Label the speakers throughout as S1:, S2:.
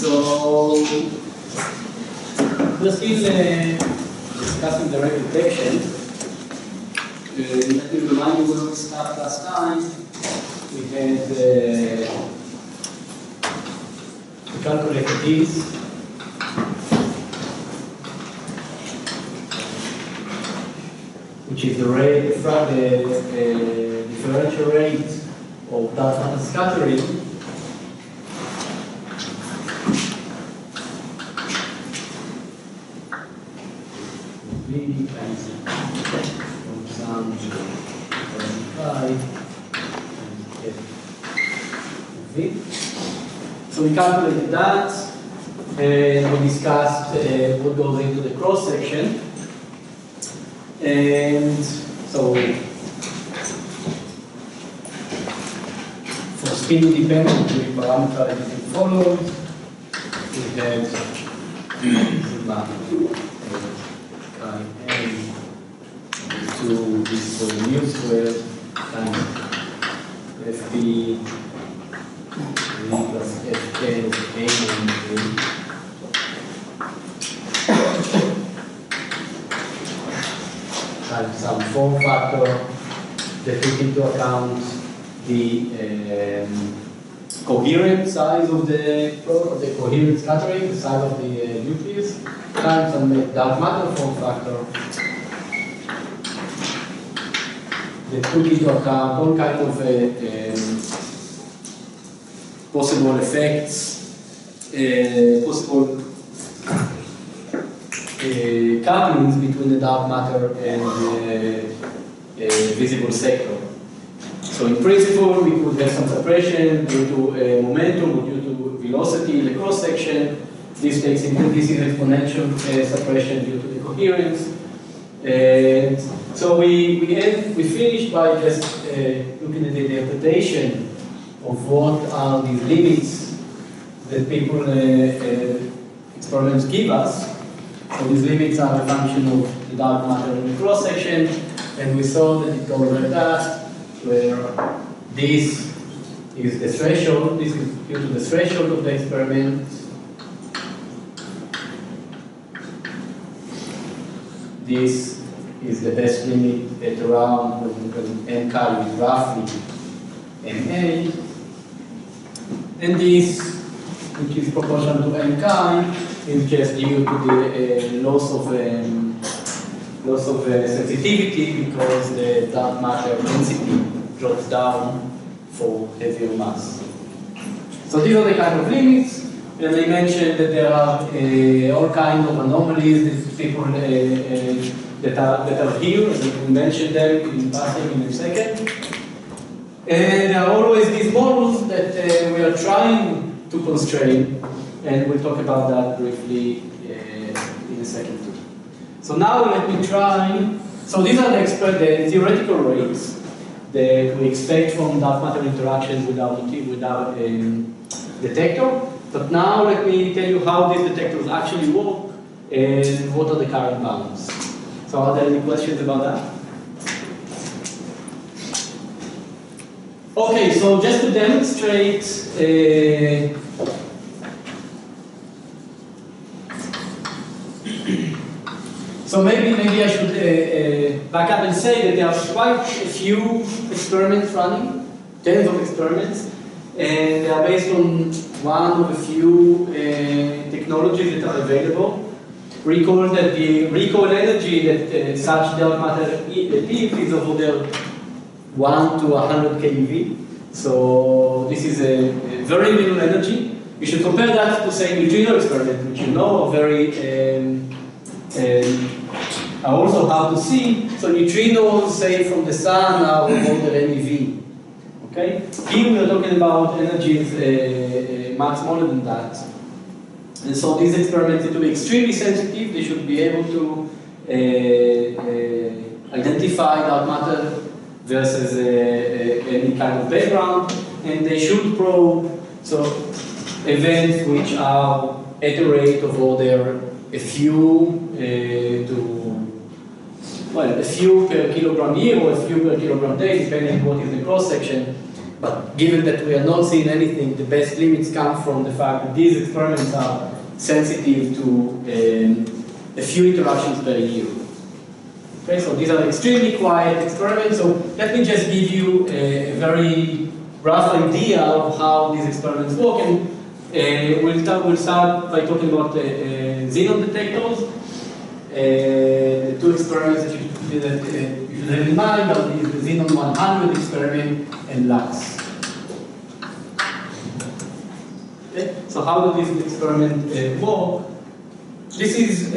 S1: So we're still discussing direct detection. Let me remind you where we started last time. We had we calculated this. Which is the rate, the differential rate of data scattering V times from some V. So we calculated that, and we discussed what goes into the cross section. And so, for spin independent, the parameter everything followed. We had sigma chi a to this for mu squared times fp v plus fk a times some form factor that took into account the coherent size of the coherent scattering, the size of the nucleus, times some dark matter form factor that took into account all kind of possible effects, possible couplings between the dark matter and the visible sector. So in principle, we could have some separation due to momentum or due to velocity in the cross section. This takes into this is exponential separation due to the coherence. And so we finished by just looking at the interpretation of what are these limits that people experiments give us. So these limits are a function of the dark matter in the cross section, and we saw that it goes like that, where this is the threshold, this is due to the threshold of the experiment. This is the best limit at around when n chi is roughly NA, and this, which is proportional to n chi, is just due to the loss of sensitivity because the dark matter density drops down for heavier mass. So these are the kind of limits, and I mentioned that there are all kinds of anomalies that people that are here, and we will mention them in passing in a second. And there are always these models that we are trying to constrain. And we'll talk about that briefly in a second too. So now let me try. So these are the theoretical rates that we expect from dark matter interactions with our detector. But now let me tell you how these detectors actually work and what are the current bounds. So are there any questions about that? Okay, so just to demonstrate so maybe I should back up and say that there are quite a few experiments running, tens of experiments, and they are based on one of a few technologies that are available. Recall that the recoil energy that such dark matter gives is over there 1 to 100 keV. So this is a very little energy. You should compare that to say neutrino experiment, which you know are very are also hard to see. So neutrinos, say from the sun, are order MeV. Okay? Here we are talking about energies much smaller than that. And so these experiments need to be extremely sensitive. They should be able to identify dark matter versus any kind of background, and they should probe events which are at a rate of order a few a few per kilogram year or a few per kilogram day, depending on what is the cross section. But given that we are not seeing anything, the best limits come from the fact that these experiments are sensitive to a few interactions per year. Okay, so these are extremely quiet experiments. So let me just give you a very rough idea of how these experiments work. And we'll start by talking about xenon detectors. The two experiments that you should have in mind are the xenon 100 experiment and LUX. Okay, so how does this experiment work? This is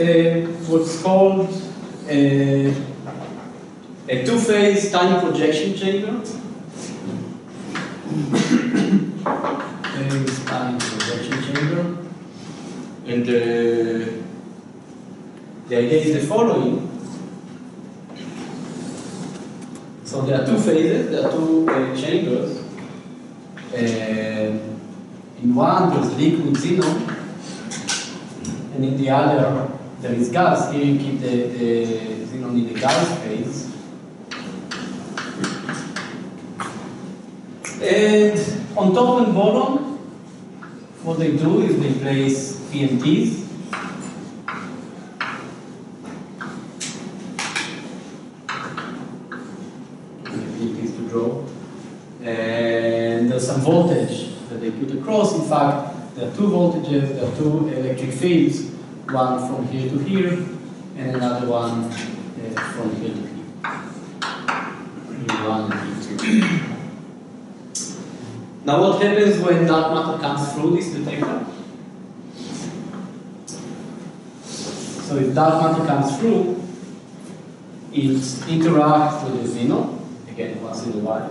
S1: what's called a two-phase time projection chamber. Phase time projection chamber. And the idea is the following. So there are two phases, there are two chambers. In one there's liquid xenon, and in the other there is gas. Here you keep the xenon in the gas phase. And on top and bottom, what they do is they place PMTs. PMTs to draw. And there's some voltage that they put across. In fact, there are two voltages, there are two electric fields, one from here to here, and another one from here to here. One and two. Now what happens when dark matter comes through this detector? So if dark matter comes through, it interacts with the xenon, again once in a while,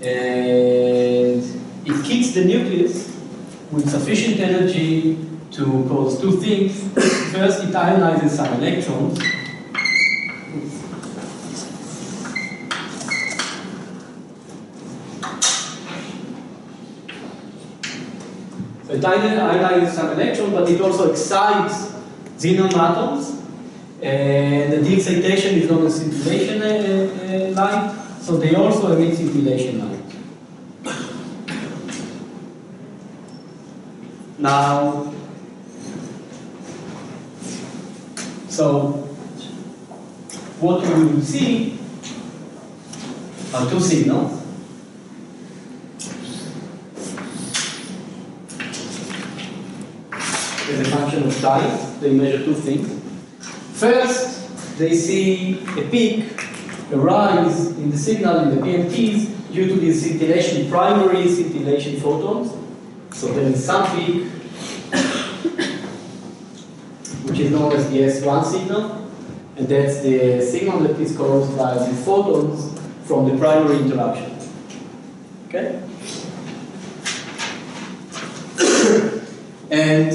S1: and it kicks the nucleus with sufficient energy to cause two things. First, it ionizes some electrons. So it ionizes some electrons, but it also excites xenon atoms. And the excitation is known as scintillation light, so they also emit scintillation light. Now, so what we will see are two signals. As a function of time, they measure two things. First, they see a peak, a rise in the signal in the PMTs due to the scintillation, primary scintillation photons. So there is some peak, which is known as the S1 signal, and that's the signal that is caused by the photons from the primary interaction. Okay? And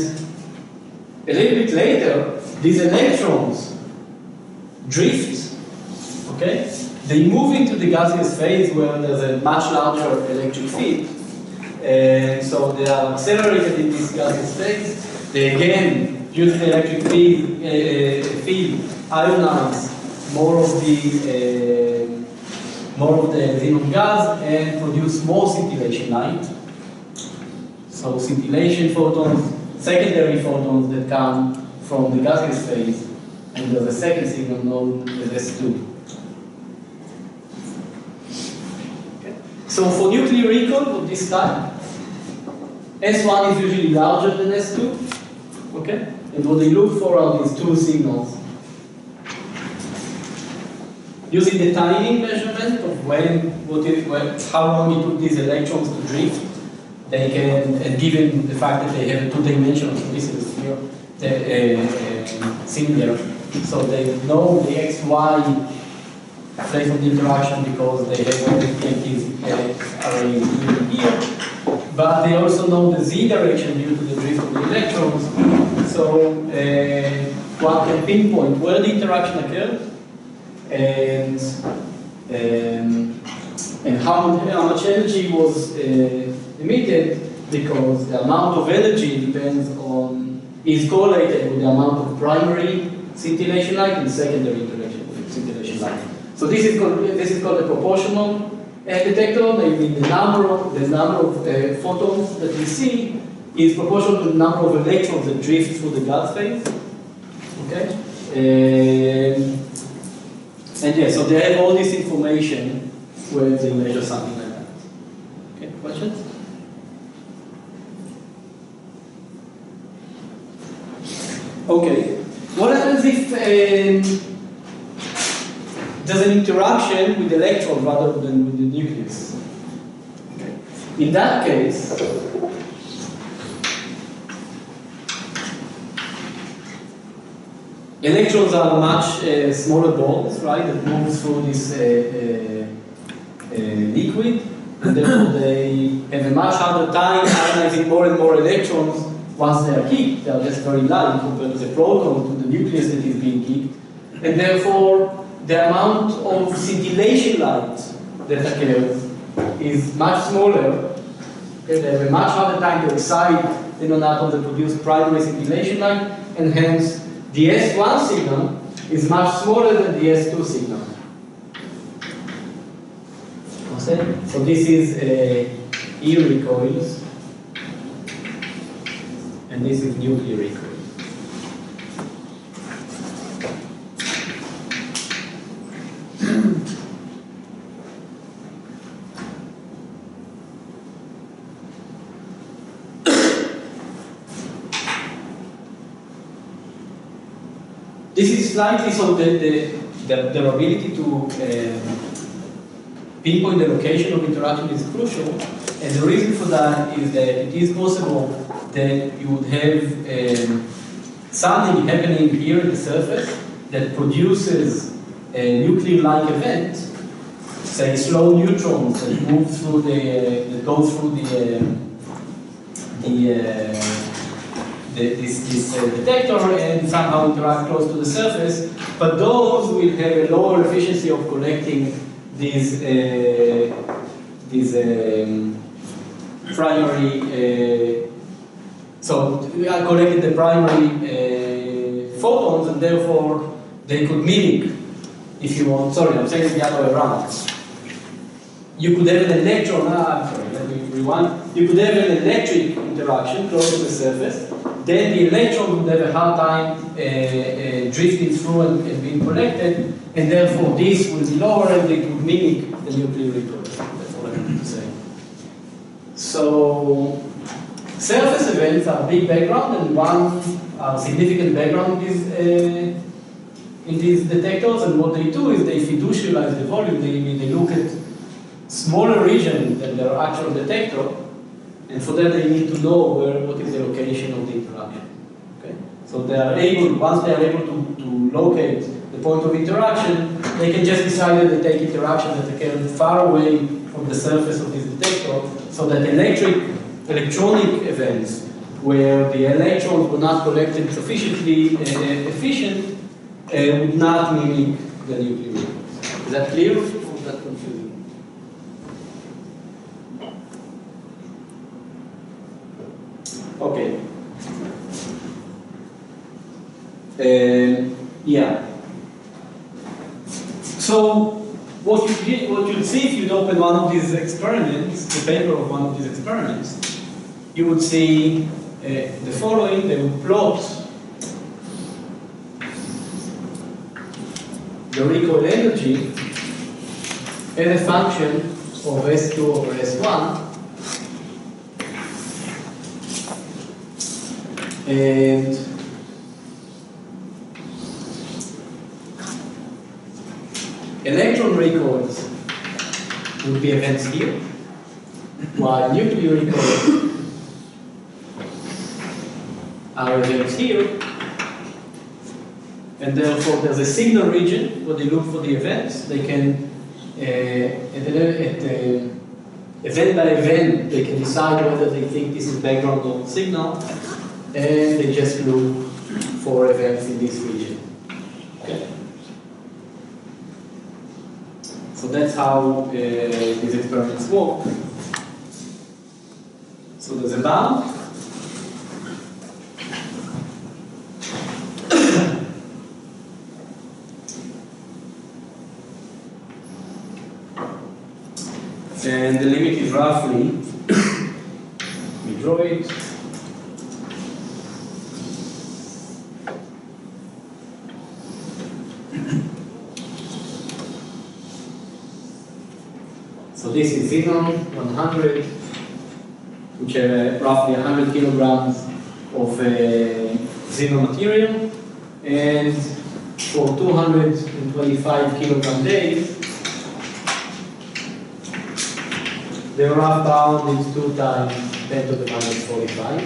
S1: a little bit later, these electrons drift, okay? They move into the gaseous phase where there's a much larger electric field. And so they are accelerated in this gaseous phase. They again, due to the electric field, ionize more of the xenon gas and produce more scintillation light. So scintillation photons, secondary photons that come from the gaseous phase, and there's a second signal known as S2. Okay. So for nuclear recall of this type, S1 is usually larger than S2, okay? And what they look for are these two signals. Using the timing measurement of how long it took these electrons to drift, they can, and given the fact that they have a two-dimensional, so this is here, similar, so they know the x, y phase of the interaction because they have all the PMTs already here. But they also know the z direction due to the drift of the electrons. So one can pinpoint where the interaction occurred and how much energy was emitted, because the amount of energy is correlated with the amount of primary scintillation light and secondary scintillation light. So this is called a proportional detector, maybe the number of photons that we see is proportional to the number of electrons that drift through the gas phase. Okay? And yeah, so they have all this information when they measure something like that. Okay, questions? Okay, what happens if there's an interaction with the electron rather than with the nucleus? Okay. In that case, electrons are much smaller balls, right, that move through this liquid, and therefore they have a much harder time ionizing more and more electrons once they are kicked. They are just very light compared to the proton, to the nucleus that is being kicked, and therefore the amount of scintillation light that occurs is much smaller. Okay, they have a much harder time to excite the non-atoms that produce primary scintillation light, and hence the S1 signal is much smaller than the S2 signal. Okay? So this is E recoils, and this is nuclear recoil. This is slightly so their ability to pinpoint the location of interaction is crucial, and the reason for that is that it is possible that you would have something happening here at the surface that produces a nuclear-like event, say slow neutrons that move through that go through this detector and somehow interact close to the surface, but those will have a lower efficiency of collecting these primary. So we are collecting the primary photons, and therefore they could mimic, if you want. Sorry, I'm saying it the other way around. You could have an electron. Sorry, let me rewind. You could have an electric interaction close to the surface. Then the electron would have a hard time drifting through and being collected, and therefore this will be lower and it would mimic the nuclear recoil. That's all I wanted to say. So, surface events are big background, and one significant background in these detectors, and what they do is they fiducialize the volume. They look at smaller regions than their actual detector, and for that they need to know what is the location of the interaction. Okay? So they are able, once they are able to locate the point of interaction, they can just decide that they take interactions that occur far away from the surface of this detector, so that electronic events where the electrons were not collected sufficiently efficient would not mimic the nuclear recoil. Is that clear, or is that confusing? Okay. Yeah. So what you'd see if you'd open one of these experiments, the paper of one of these experiments, you would see the following. They would plot the recoil energy as a function of S2 over S1. And electron recoils would be events here, while nuclear recoils are events here, and therefore there's a signal region where they look for the events. They can, event by event, they can decide whether they think this is background or signal, and they just look for events in this region. Okay. So that's how these experiments work. So there's a bound. And the limit is roughly, we draw it. So this is xenon 100, which are roughly 100 kilograms of xenon material, and for 225 kilogram days, the rough bound is 2 times 10 to the minus 45.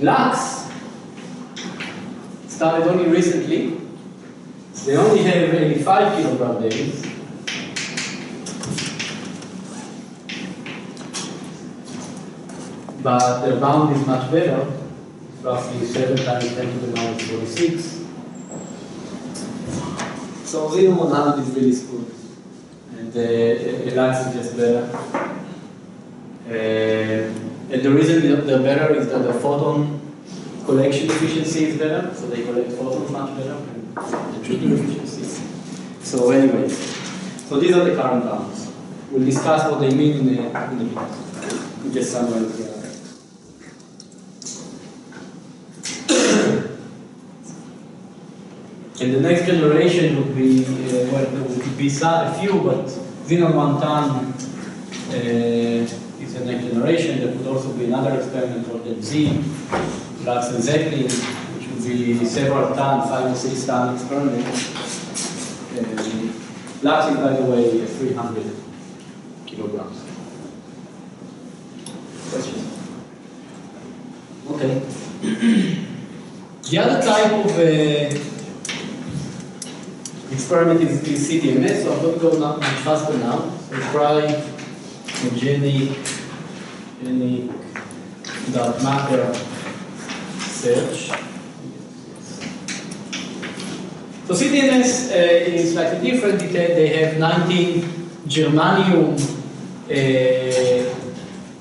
S1: Lux started only recently. They only have 85 kilogram days. But their bound is much better, roughly 7 times 10 to the minus 46. So xenon 100 is really good. And Lux is just better. And the reason they're better is that the photon collection efficiency is better, so they collect photons much better, and the treating efficiency. So anyway, so these are the current bounds. We'll discuss what they mean in a minute. We just summarize here. And the next generation would be, well, there would be a few, but xenon 1 ton is the next generation. There could also be another experiment called Z, Lux and Zeppelin, which would be several ton, 5 or 6 ton experiment. Lux is, by the way, 300 kilograms. Questions? Okay. The other type of experiment is CDMS, so I'm going to go much faster now. So try organic dark matter search. So CDMS is slightly different. They have 19 germanium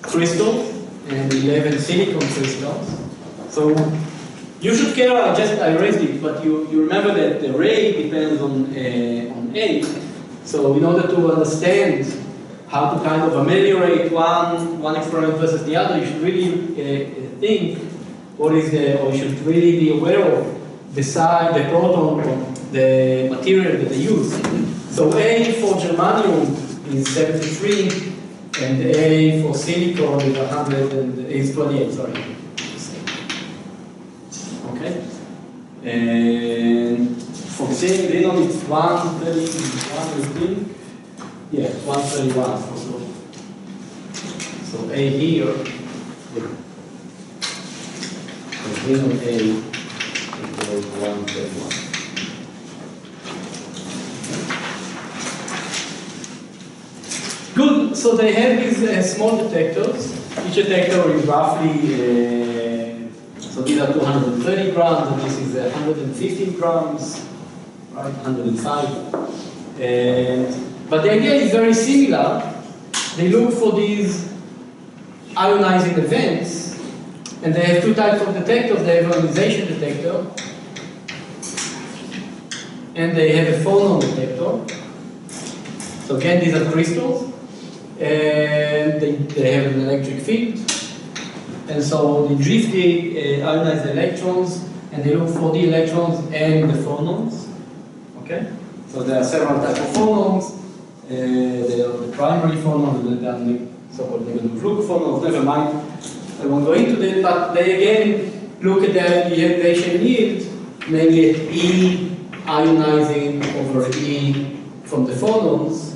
S1: crystals and 11 silicon crystals. So you should care, I raised it, but you remember that the ray depends on A. So in order to understand how to kind of ameliorate one experiment versus the other, you should really think what is or you should really be aware of the size, the proton, the material that they use. So A for germanium is 73, and A for silicon is 100 and is 28, sorry. Okay? And for xenon it's 131, I think. Yeah, 131 for sure. So A here, xenon A equals 131. Good, so they have these small detectors. Each detector is roughly, so these are 230 grams, and this is 115 grams, right, 105. But the idea is very similar. They look for these ionizing events, and they have two types of detectors. They have an ionization detector, and they have a phonon detector. So again, these are crystals, and they have an electric field. And so they drift the ionized electrons, and they look for the electrons and the phonons. Okay? So there are several types of phonons. They are the primary phonons, and the so-called negative glucophonons. Never mind, I won't go into that, but they again look at the ionization yield, mainly at E ionizing over E from the phonons.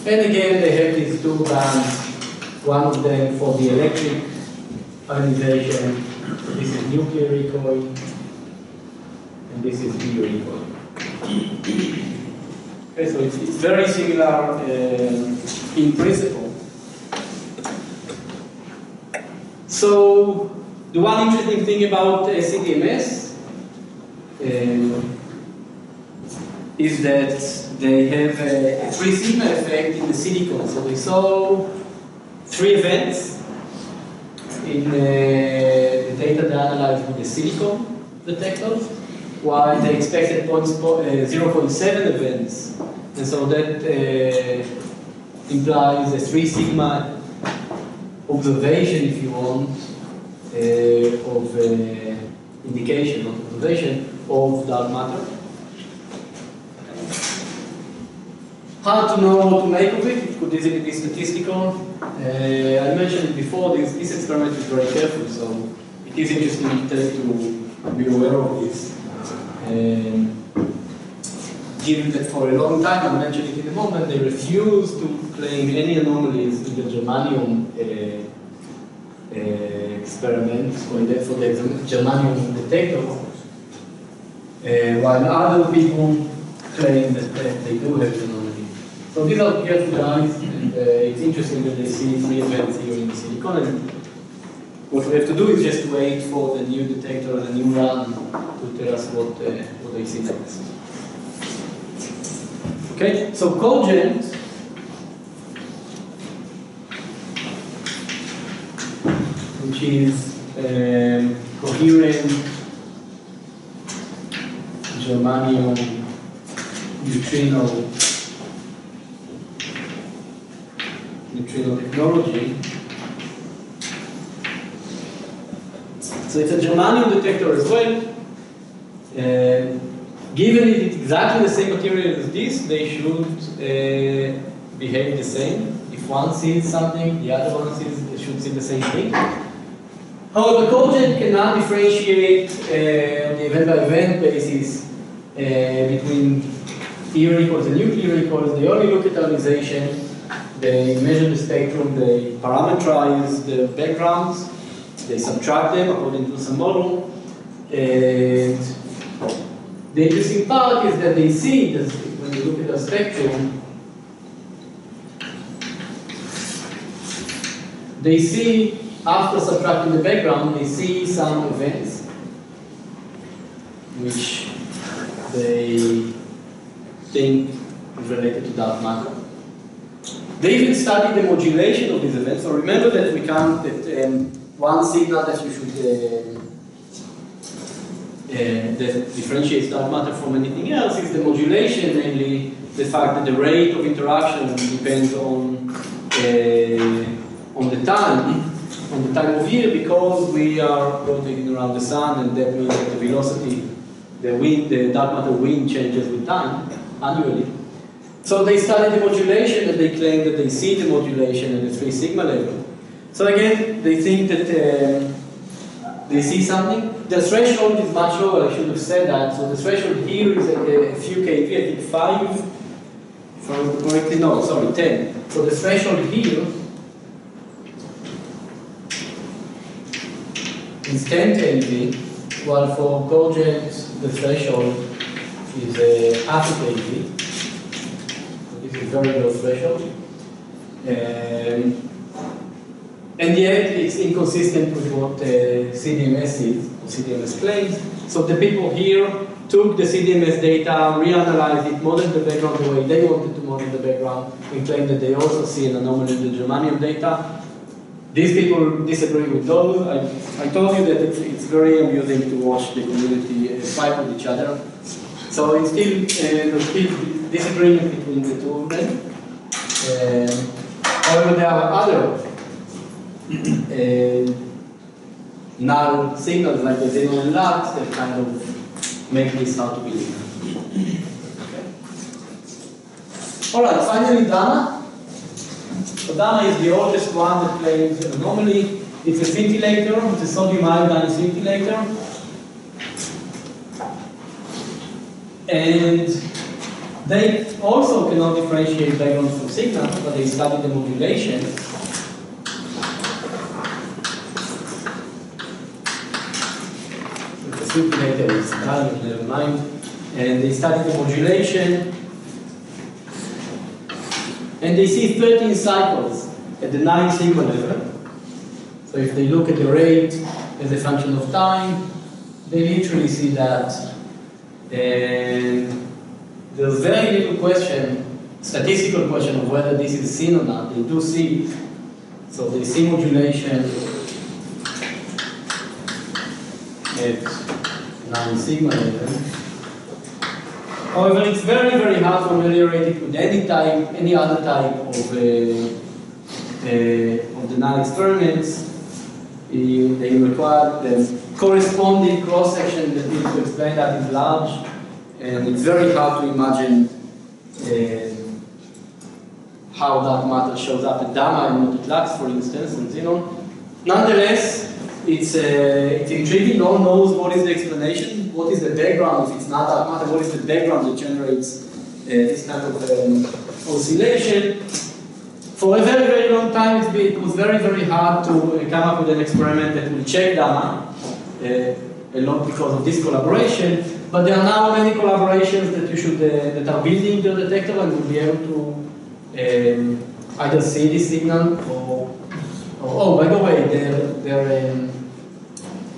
S1: And again, they have these two bands, one of them for the electric ionization. This is nuclear recoil, and this is E recoil. Okay, so it's very similar in principle. So the one interesting thing about CDMS is that they have a 3 sigma effect in the silicon. So we saw 3 events in the data they analyzed with the silicon detectors, while they expected 0.7 events. And And so that implies a 3 sigma observation, if you want, of indication, not observation, of dark matter. Hard to know what to make of it. It could easily be statistical. I mentioned it before, this experiment is very careful, so it is interesting to be aware of this. Given that for a long time, I'll mention it in a moment, they refused to claim any anomalies in the germanium experiment for the germanium detector, while other people claim that they do have an anomaly. So these are careful guys, and it's interesting that they see 3 events here in the silicon. And what we have to do is just wait for the new detector, the new run, to tell us what they see next. Okay, so cogent which is coherent germanium neutrino technology. So it's a germanium detector as well. Given it's exactly the same material as this, they should behave the same. If one sees something, the other one should see the same thing. However, cogent cannot differentiate on the event-by-event basis between here equals and nuclear equals. They only look at ionization. They measure the spectrum. They parameterize the backgrounds. They subtract them according to some model. And the interesting part is that they see, when you look at the spectrum, they see, after subtracting the background, they see some events which they think is related to dark matter. They even study the modulation of these events. So remember that we can't, that one signal that you should that differentiates dark matter from anything else is the modulation, namely the fact that the rate of interaction depends on the time of year, because we are rotating around the sun, and that means that the velocity, the dark matter wind changes with time annually. So they study the modulation, and they claim that they see the modulation at the 3 sigma level. So again, they think that they see something. The threshold is much lower, I should have said that. So the threshold here is a few kV, I think 5, if I remember correctly, no, sorry, 10. So the threshold here is 10 kV, while for cogent the threshold is half a kV. So this is very low threshold. And yet it's inconsistent with what CDMS is, or CDMS claims. So the people here took the CDMS data, reanalyzed it, modeled the background the way they wanted to model the background, and claimed that they also see an anomaly in the germanium data. These people disagree with those. I told you that it's very amusing to watch the community fight with each other. So it's still, there's still disagreement between the two of them. However, there are other null signals like the xenon and lux that kind of make this hard to believe. Okay. All right, finally gamma. So gamma is the oldest one that claims an anomaly. It's a scintillator, it's a sodium iodine scintillator. And they also cannot differentiate backgrounds from signals, but they study the modulation. The scintillator is dying, never mind. And they study the modulation. And they see 13 cycles at the 9 sigma level. So if they look at the rate as a function of time, they literally see that. And there's very little question, statistical question of whether this is seen or not. They do see it. So they see modulation at 9 sigma level. However, it's very, very hard to ameliorate it with any other type of the null experiments. They require the corresponding cross-section that needs to explain that is large, and it's very hard to imagine how dark matter shows up at gamma and not at lux, for instance, and xenon. Nonetheless, it's intriguing. No one knows what is the explanation, what is the background. If it's not dark matter, what is the background that generates this kind of oscillation? For a very, very long time, it was very, very hard to come up with an experiment that will check gamma, a lot because of this collaboration. But there are now many collaborations that you should that are building the detector and will be able to either see this signal or oh, by the way,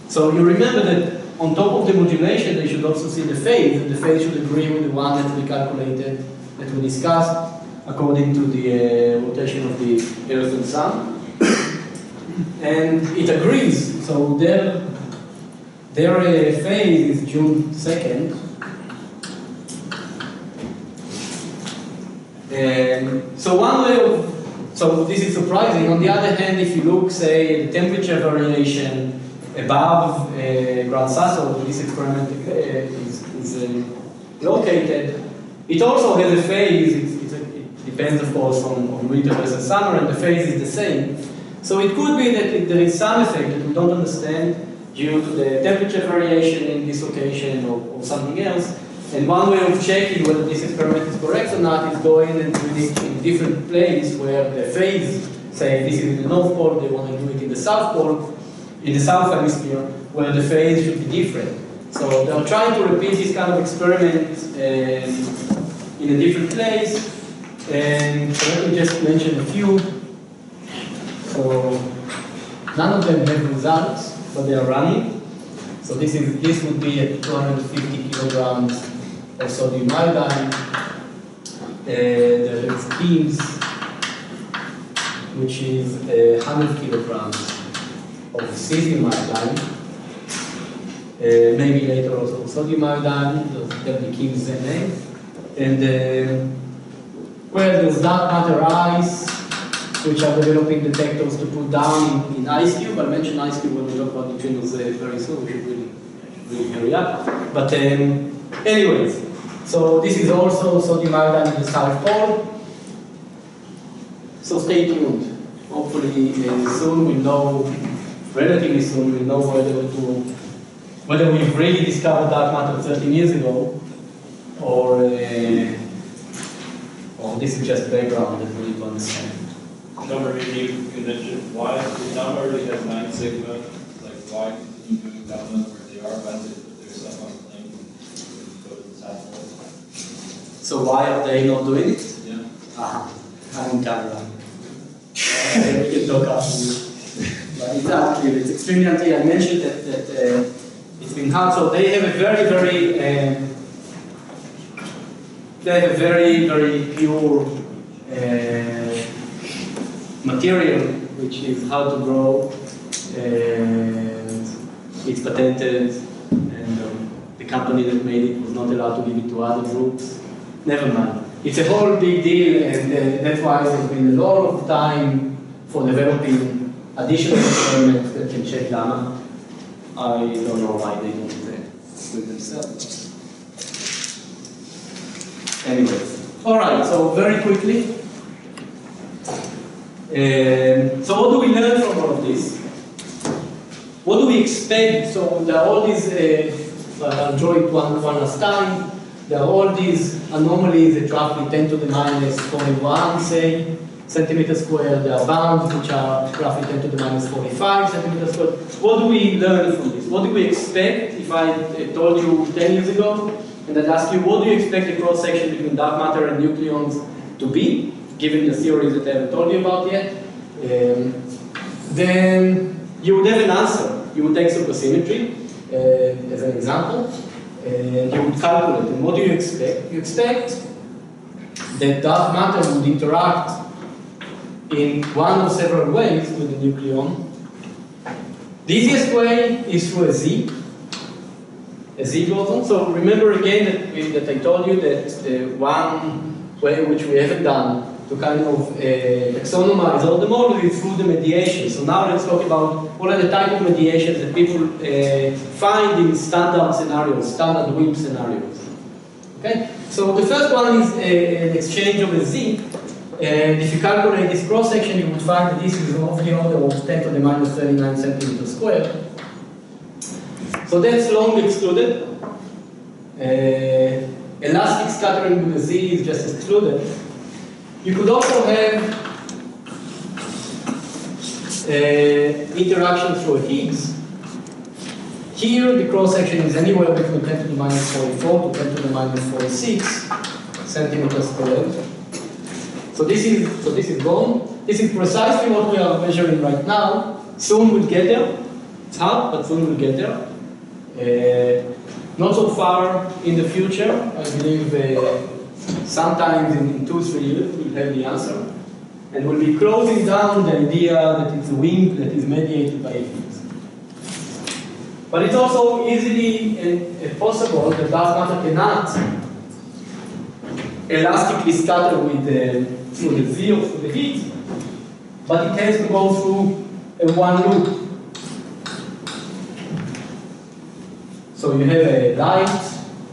S1: so you remember that on top of the modulation, they should also see the phase, and the phase should agree with the one that we calculated, that we discussed, according to the rotation of the Earth and Sun. And it agrees, so their phase is June 2nd. And so one way of, so this is surprising. On the other hand, if you look, say, at the temperature variation above Gran Sasso, where this experiment is located, it also has a phase. It depends, of course, on winter versus summer, and the phase is the same. So it could be that there is some effect that we don't understand due to the temperature variation in this location or something else. And one way of checking whether this experiment is correct or not is go in and do it in different places where the phase, say this is in the North Pole, they want to do it in the South Pole, in the South Hemisphere, where the phase should be different. So they're trying to repeat this kind of experiment in a different place. And let me just mention a few. So none of them have results, but they are running. So this would be at 250 kilograms of sodium iodine. There is Keynes, which is 100 kilograms of cesium iodine. Maybe later also sodium iodine, there'll be Keynes name. And well, there's dark matter ice, which are developing detectors to put down in ice cube. I'll mention ice cube when we talk about neutrinos very soon. We should really hurry up. But anyways, so this is also sodium iodine in the South Pole. So stay tuned. Hopefully soon we'll know, relatively soon we'll know whether we've really discovered dark matter 13 years ago, or this is just background that we need to understand.
S2: Number 8, you mentioned why the number already has 9 sigma. Like why continue doing gamma where they are, but there's some on the plane to go to the South Pole.
S1: So why are they not doing it?
S2: Yeah.
S1: I'm in camera. We can talk after. But it's unclear. It's extremely unclear. I mentioned that it's been hard. So they have a very pure material, which is how to grow, and it's patented, and the company that made it was not allowed to give it to other groups. Never mind. It's a whole big deal, and that's why there's been a lot of time for developing additional experiments that can check gamma. I don't know why they don't do it themselves. Anyways, all right. So very quickly. So what do we learn from all of this? What do we expect? So there are all these, I'll draw it one last time. There are all these anomalies at roughly 10 to the minus 41, say, centimeters squared. There are bounds which are roughly 10 to the minus 45 centimeters squared. What do we learn from this? What do we expect? If I told you 10 years ago, and I'd ask you, what do you expect the cross-section between dark matter and nucleons to be, given the theories that I haven't told you about yet, then you would have an answer. You would take supersymmetry as an example, and you would calculate. And what do you expect? You expect that dark matter would interact in one of several ways with the nucleon. The easiest way is through a Z. a Z goes on. So remember again that I told you that one way which we haven't done to kind of taxonomize all the models is through the mediation. So now let's talk about what are the type of mediations that people find in standard scenarios, standard WIMP scenarios. Okay? So the first one is an exchange of a Z. And if you calculate this cross-section, you would find that this is of the order of 10 to the minus 39 centimeters squared. So that's long excluded. Elastic scattering with a Z is just excluded. You could also have interaction through a Higgs. Here, the cross-section is anywhere between 10 to the minus 44 to 10 to the minus 46 centimeters squared. So this is gone. This is precisely what we are measuring right now. Soon we'll get there. It's hard, but soon we'll get there. Not so far in the future. I believe sometimes in 2-3 years we'll have the answer. And we'll be closing down the idea that it's a WIMP that is mediated by Higgs. But it's also easily possible that dark matter cannot elastically scatter with through the Z or through the Higgs, but it has to go through a one loop. So you have a light,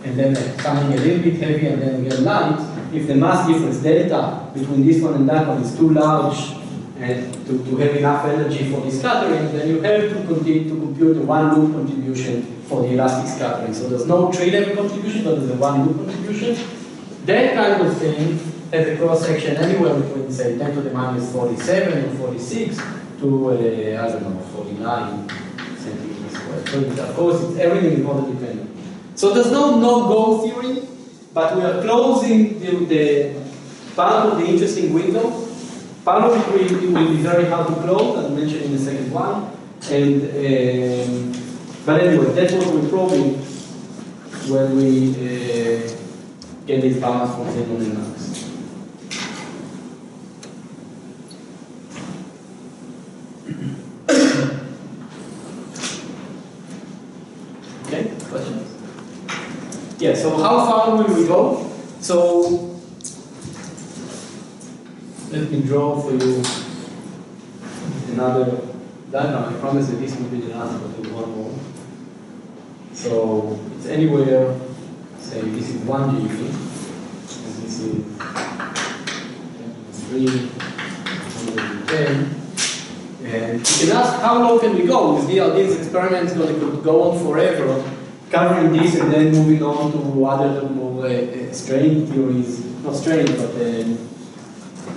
S1: and then something a little bit heavy, and then you get light. If the mass difference delta between this one and that one is too large and to have enough energy for the scattering, then you have to continue to compute a one loop contribution for the elastic scattering. So there's no tree-level contribution, but there's a one loop contribution. That kind of thing has a cross-section anywhere between, say, 10 to the minus 47 or 46 to, I don't know, 49 centimeters squared. So of course, everything is model dependent. So there's no no-go theory, but we are closing the part of the interesting window. Part of it will be very hard to close, as mentioned in the second one. And but anyway, that's what we're probing when we get this balance from Zenon and Max. Okay, questions? Yeah, so how far will we go? So let me draw for you another diagram. I promise that this will be the last, but we'll one more. So it's anywhere, say this is 1 GeV, and this is 3, 110. And you can ask how low can we go? Are these experiments going to go on forever, covering this and then moving on to other more strain theories, not strain, but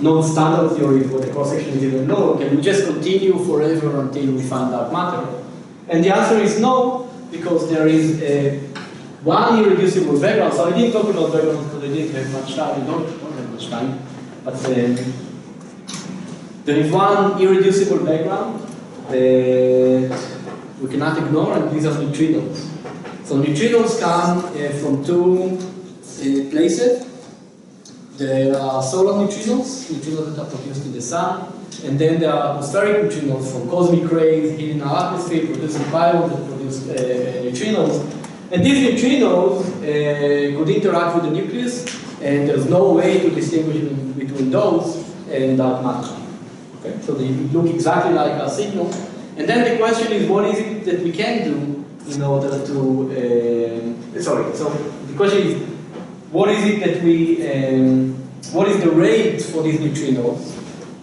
S1: non-standard theories where the cross-section is even lower? Can we just continue forever until we find dark matter? And the answer is no, because there is one irreducible background. So I didn't talk about backgrounds because I didn't have much time. I don't have much time. But there is one irreducible background that we cannot ignore, and these are neutrinos. So neutrinos come from two places. There are solar neutrinos that are produced in the sun, and then there are atmospheric neutrinos from cosmic rays hidden in our atmosphere, producing pyros that produce neutrinos. And these neutrinos could interact with the nucleus, and there's no way to distinguish between those and dark matter. Okay? So they look exactly like our signal. And then the question is, what is it that we can do in order to, so the question is, what is it that we, what is the rate for these neutrinos?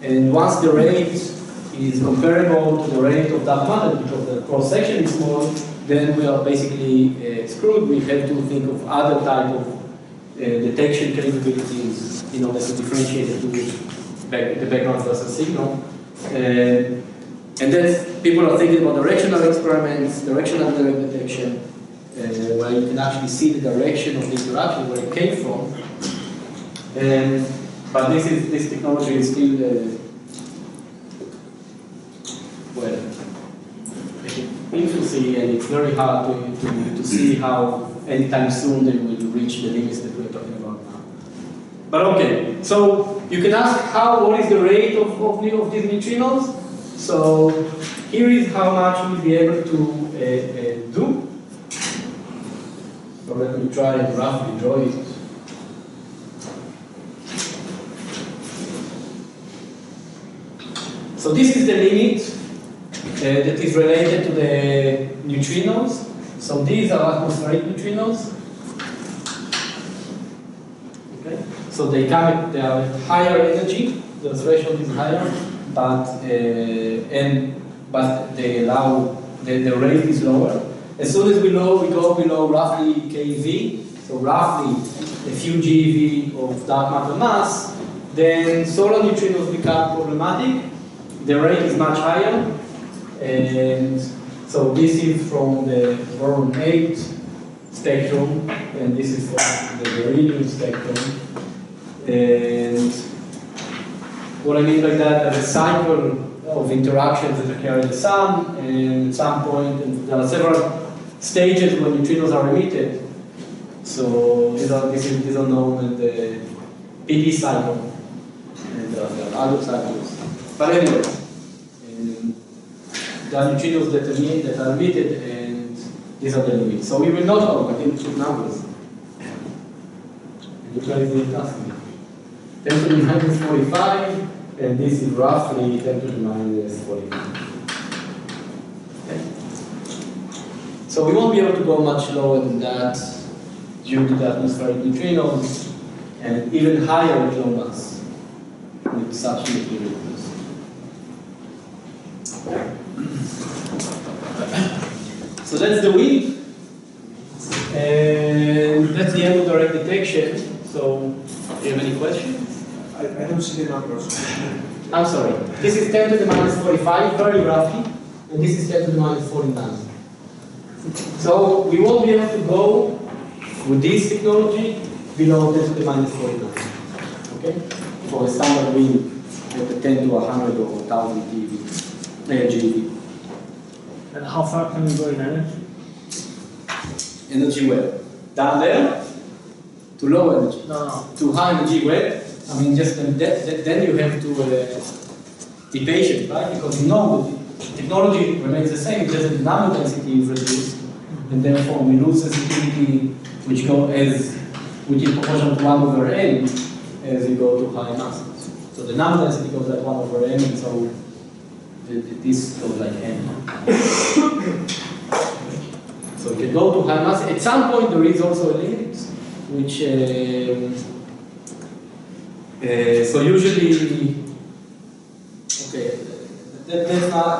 S1: And once the rate is comparable to the rate of dark matter, because the cross-section is small, then we are basically screwed. We have to think of other type of detection capabilities in order to differentiate the background versus signal. And then people are thinking about directional experiments, directional direct detection, where you can actually see the direction of the interaction, where it came from. But this technology is still, well, infancy, and it's very hard to see how anytime soon they will reach the limits that we're talking about now. But okay, so you can ask what is the rate of these neutrinos? So here is how much we'll be able to do. So let me try and roughly draw it. So this is the limit that is related to the neutrinos. So these are atmospheric neutrinos. Okay. So they are higher energy. The threshold is higher, but they allow the rate is lower. As soon as we go below roughly keV, so roughly a few GeV of dark matter mass, then solar neutrinos become problematic. The rate is much higher, and so this is from the boron 8 spectrum, and this is from the beryllium spectrum. And what I mean by that, there's a cycle of interactions that occur in the sun, and at some point, and there are several stages when neutrinos are emitted. So these are known as the PD cycle, and there are other cycles. But anyway, there are neutrinos that are emitted, and these are the limits. So we will not talk, I didn't put numbers. And you guys didn't ask me. 10 to the minus 45, and this is roughly 10 to the minus 45. Okay. So we won't be able to go much lower than that due to the atmospheric neutrinos, and even higher with low mass with such materials. So that's the width, and that's the end of direct detection. So, do you have any questions?
S3: I don't see the numbers.
S1: I'm sorry. This is 10 to the minus 45, very roughly, and this is 10 to the minus 49. So we won't be able to go with this technology below 10 to the minus 49. Okay? For a standard wind at the 10 to 100 or 1000 GeV.
S4: And how far can you go in energy?
S1: Energy where? Down there? To low energy?
S4: No.
S1: To high energy where? I mean, just then you have to be patient, right? Because you know the technology remains the same, just the number density is reduced, and therefore we lose sensitivity, which is proportional to 1/n as you go to high masses. So the number density goes like 1/n, and so this goes like n. So you can go to high mass. At some point, there is also a limit, which so usually, okay, that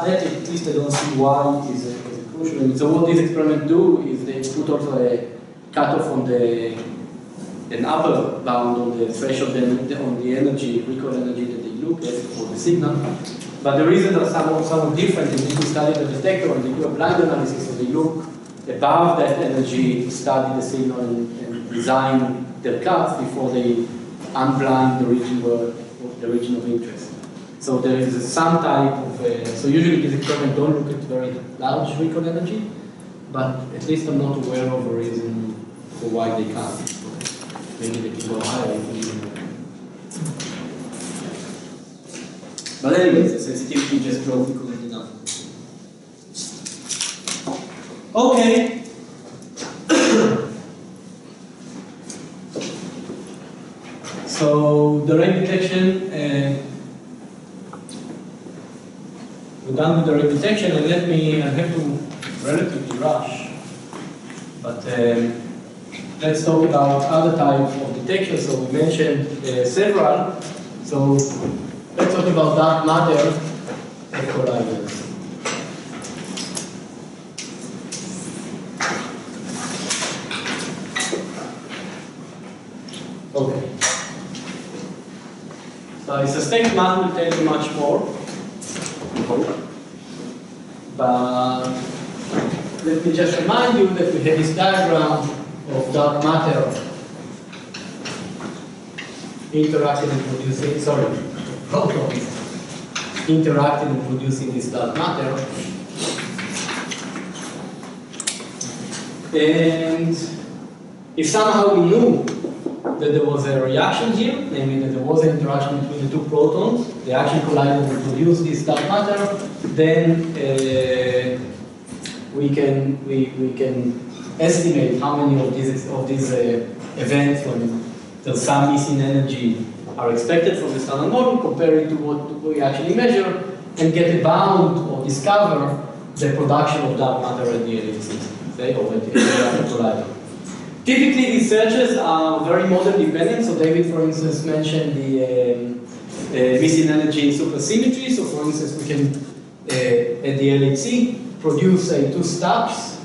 S1: at least I don't see why is a crucial limit. So what these experiments do is they put also a cutoff on an upper bound on the threshold on the energy, recoil energy that they look at for the signal. But the reasons are somewhat different. They need to study the detector and they do a blind analysis, so they look above that energy, study the signal and design their cuts before they unblind the region of interest. So there is some type of, so usually these experiments don't look at very large recoil energy, but at least I'm not aware of a reason for why they can't. Maybe they can go higher if you. But anyways, the sensitivity just drove the current enough. Okay. So direct detection, we're done with direct detection, and I have to relatively rush, but let's talk about other types of detection. So we mentioned several. So let's talk about dark matter colliders. Okay. So I suspect Matt will tell you much more, but let me just remind you that we have this diagram of dark matter interacting and producing, protons interacting and producing this dark matter. And if somehow we knew that there was a reaction here, namely that there was an interaction between the two protons, they actually collided and produced this dark matter, then we can estimate how many of these events when there's some missing energy are expected from the standard model, compare it to what we actually measure, and get a bound or discover the production of dark matter at the LHC, okay, or at the collider. Typically, these searches are very model dependent. So David, for instance, mentioned the missing energy in supersymmetry. So for instance, we can, at the LHC, produce, say, 2 stubs.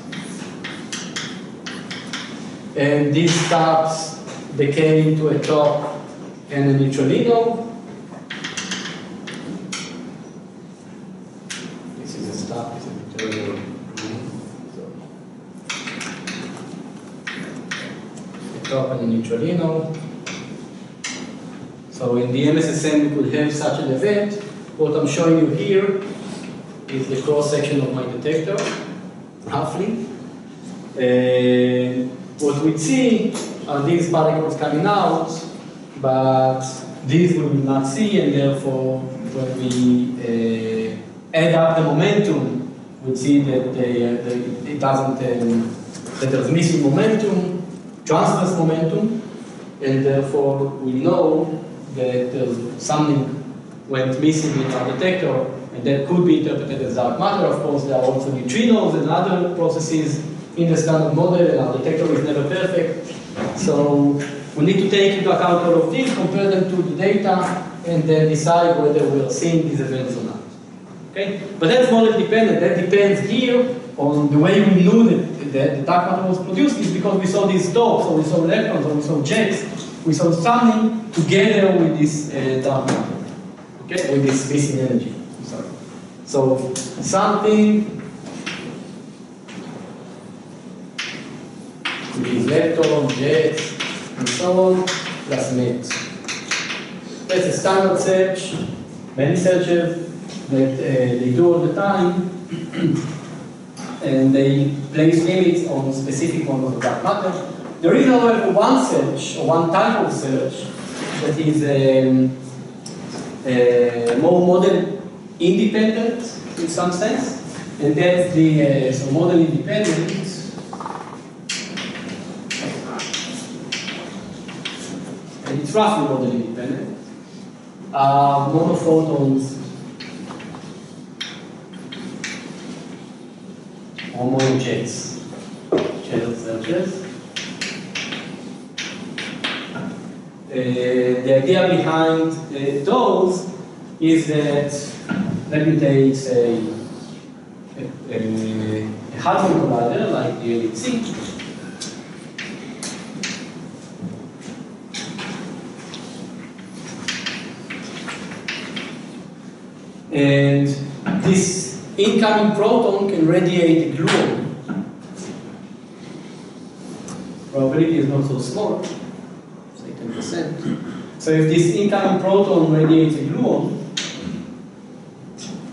S1: And these stubs decay into a top and a neutralino. This is a stub, this is a neutralino. Top and a neutralino. So in the MSSM, we could have such an event. What I'm showing you here is the cross-section of my detector, roughly. What we see are these particles coming out, but these we will not see, and therefore, when we add up the momentum, we see that it doesn't, that there's missing momentum, transverse momentum, and therefore we know that something went missing in our detector, and that could be interpreted as dark matter. Of course, there are also neutrinos and other processes in the standard model, and our detector is never perfect. So we need to take into account all of these, compare them to the data, and then decide whether we are seeing these events or not. Okay? But that's model dependent. That depends here on the way we knew that the dark matter was produced, is because we saw these dots, or we saw electrons, or we saw jets. We saw something together with this dark matter, okay, with this missing energy. Sorry. So something with these electrons, jets, and so on, plus net. That's a standard search. Many searches that they do all the time. And they place limits on specific models of dark matter. There is, however, one search, or one type of search, that is more model independent in some sense, and that's the so model independent. And it's roughly model independent. Monophotons or monojets, channel searches. The idea behind those is that, let me take, say, a hadron collider like the LHC. And this incoming proton can radiate a gluon. Probability is not so small, say 10%. So if this incoming proton radiates a gluon,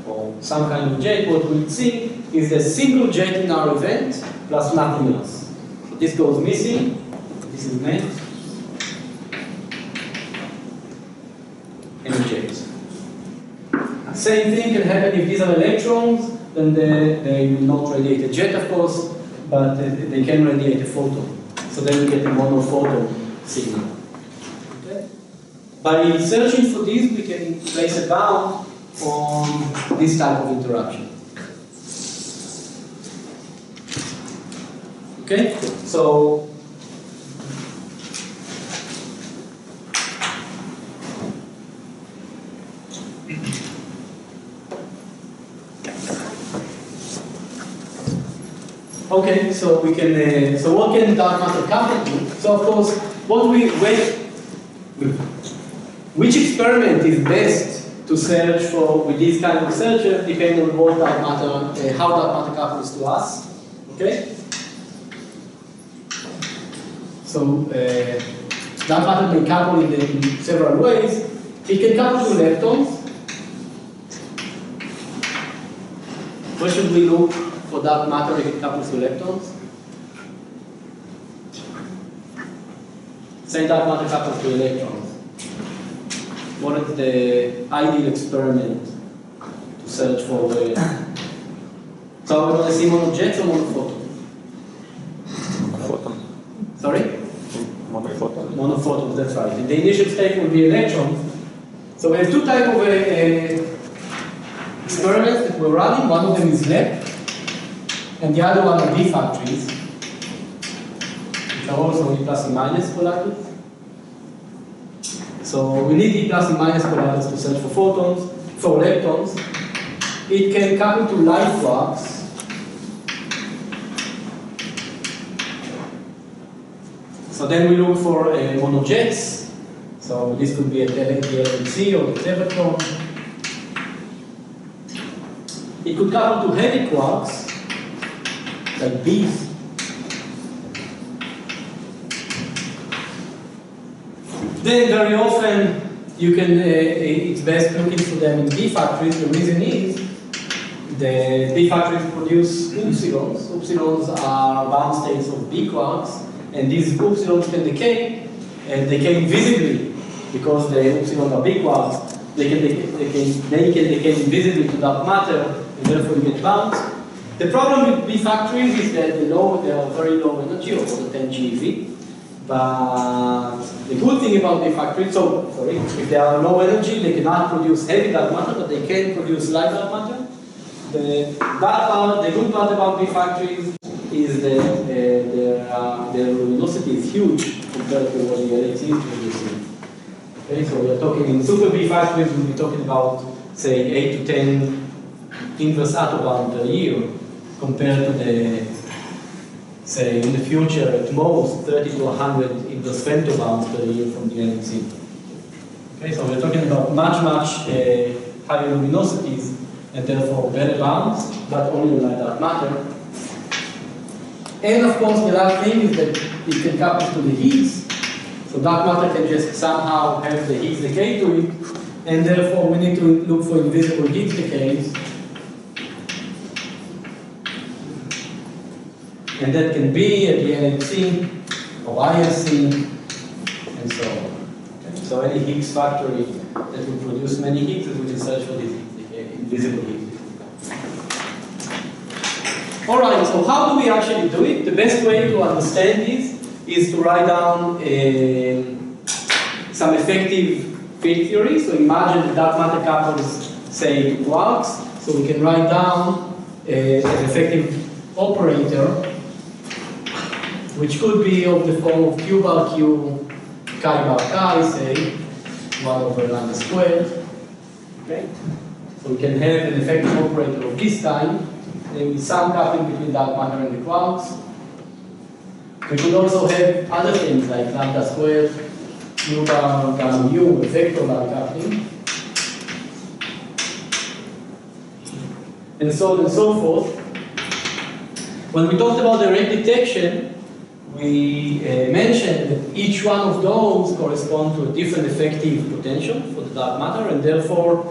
S1: or some kind of jet, what we'll see is a single jet in our event plus nothing else. So this goes missing, this is net, and a jet. Same thing can happen if these are electrons, then they will not radiate a jet, of course, but they can radiate a photon. So then we get a monophoton signal. Okay? By searching for these, we can place a bound on this type of interaction. Okay? So okay, so we can. So what can dark matter couple do? So of course, which experiment is best to search for with these kind of searches, depending on what dark matter, how dark matter couples to us. Okay. So dark matter may couple in several ways. It can couple to leptons. Where should we look for dark matter if it couples to leptons? Say dark matter couples to electrons. What is the ideal experiment to search for? So are we going to see monojets or monophotons? photons, that's right. In the initial state will be electrons. So we have two types of experiments that we're running. One of them is lab, and the other one are D factories, which are also E plus and minus colliders. So we need E plus and minus colliders to search for photons, for leptons. It can couple to light quarks. So then we look for monojets. So this could be a LNC or the tevatron. It could couple to heavy quarks, like bees. Then very often you can, it's best looking for them in D factories. The reason is the D factories produce upsilons. Upsilons are bound states of B quarks, and these upsilons can decay, and decay invisibly because the upsilons are B quarks. They can decay invisibly to dark matter, and therefore you get bounds. The problem with B factories is that they are very low energy, over 10 GeV. But the good thing about B factories, if they are low energy, they cannot produce heavy dark matter, but they can produce light dark matter. The good part about B factories is that their luminosity is huge compared to what the LHC is producing. Okay, so we are talking in super B factories, we'll be talking about, say, 8 to 10 inverse attoband per year, compared to the, say, in the future, at most 30 to 100 inverse femtobounds per year from the LHC. Okay, so we're talking about much higher luminosities, and therefore better bounds, but only light dark matter. And of course, the last thing is that it can couple to the Higgs. So dark matter can just somehow have the Higgs decay to it, and therefore we need to look for invisible Higgs decays. And that can be at the LHC or ISC, and so on. Okay. So any Higgs factory that will produce many Higgs, we can search for this invisible Higgs. All right, so how do we actually do it? The best way to understand this is to write down some effective field theory. So imagine the dark matter couples, say, to quarks. So we can write down an effective operator, which could be of the form of Q bar Q, chi bar chi, say, 1 over lambda squared. Okay? So we can have an effective operator of this kind, namely some coupling between dark matter and the quarks. We could also have other things like lambda squared, mu bar gamma mu, a vector bar coupling, and so on and so forth. When we talked about direct detection, we mentioned that each one of those correspond to a different effective potential for the dark matter, and therefore,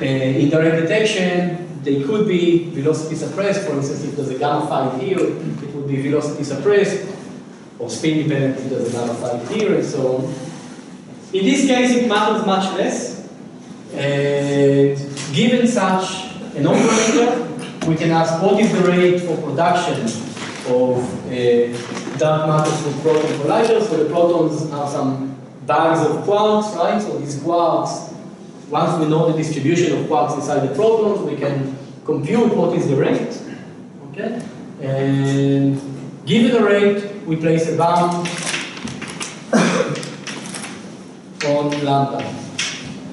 S1: in direct detection, they could be velocity suppressed. For instance, if there's a gamma phi here, it would be velocity suppressed, or spin dependent if there's a gamma phi here, and so on. In this case, it matters much less. Given such an operator, we can ask what is the rate for production of dark matter through proton colliders. So the protons are some bags of quarks, right? So these quarks, once we know the distribution of quarks inside the protons, we can compute what is the rate, okay? And given the rate, we place a bound on lambda,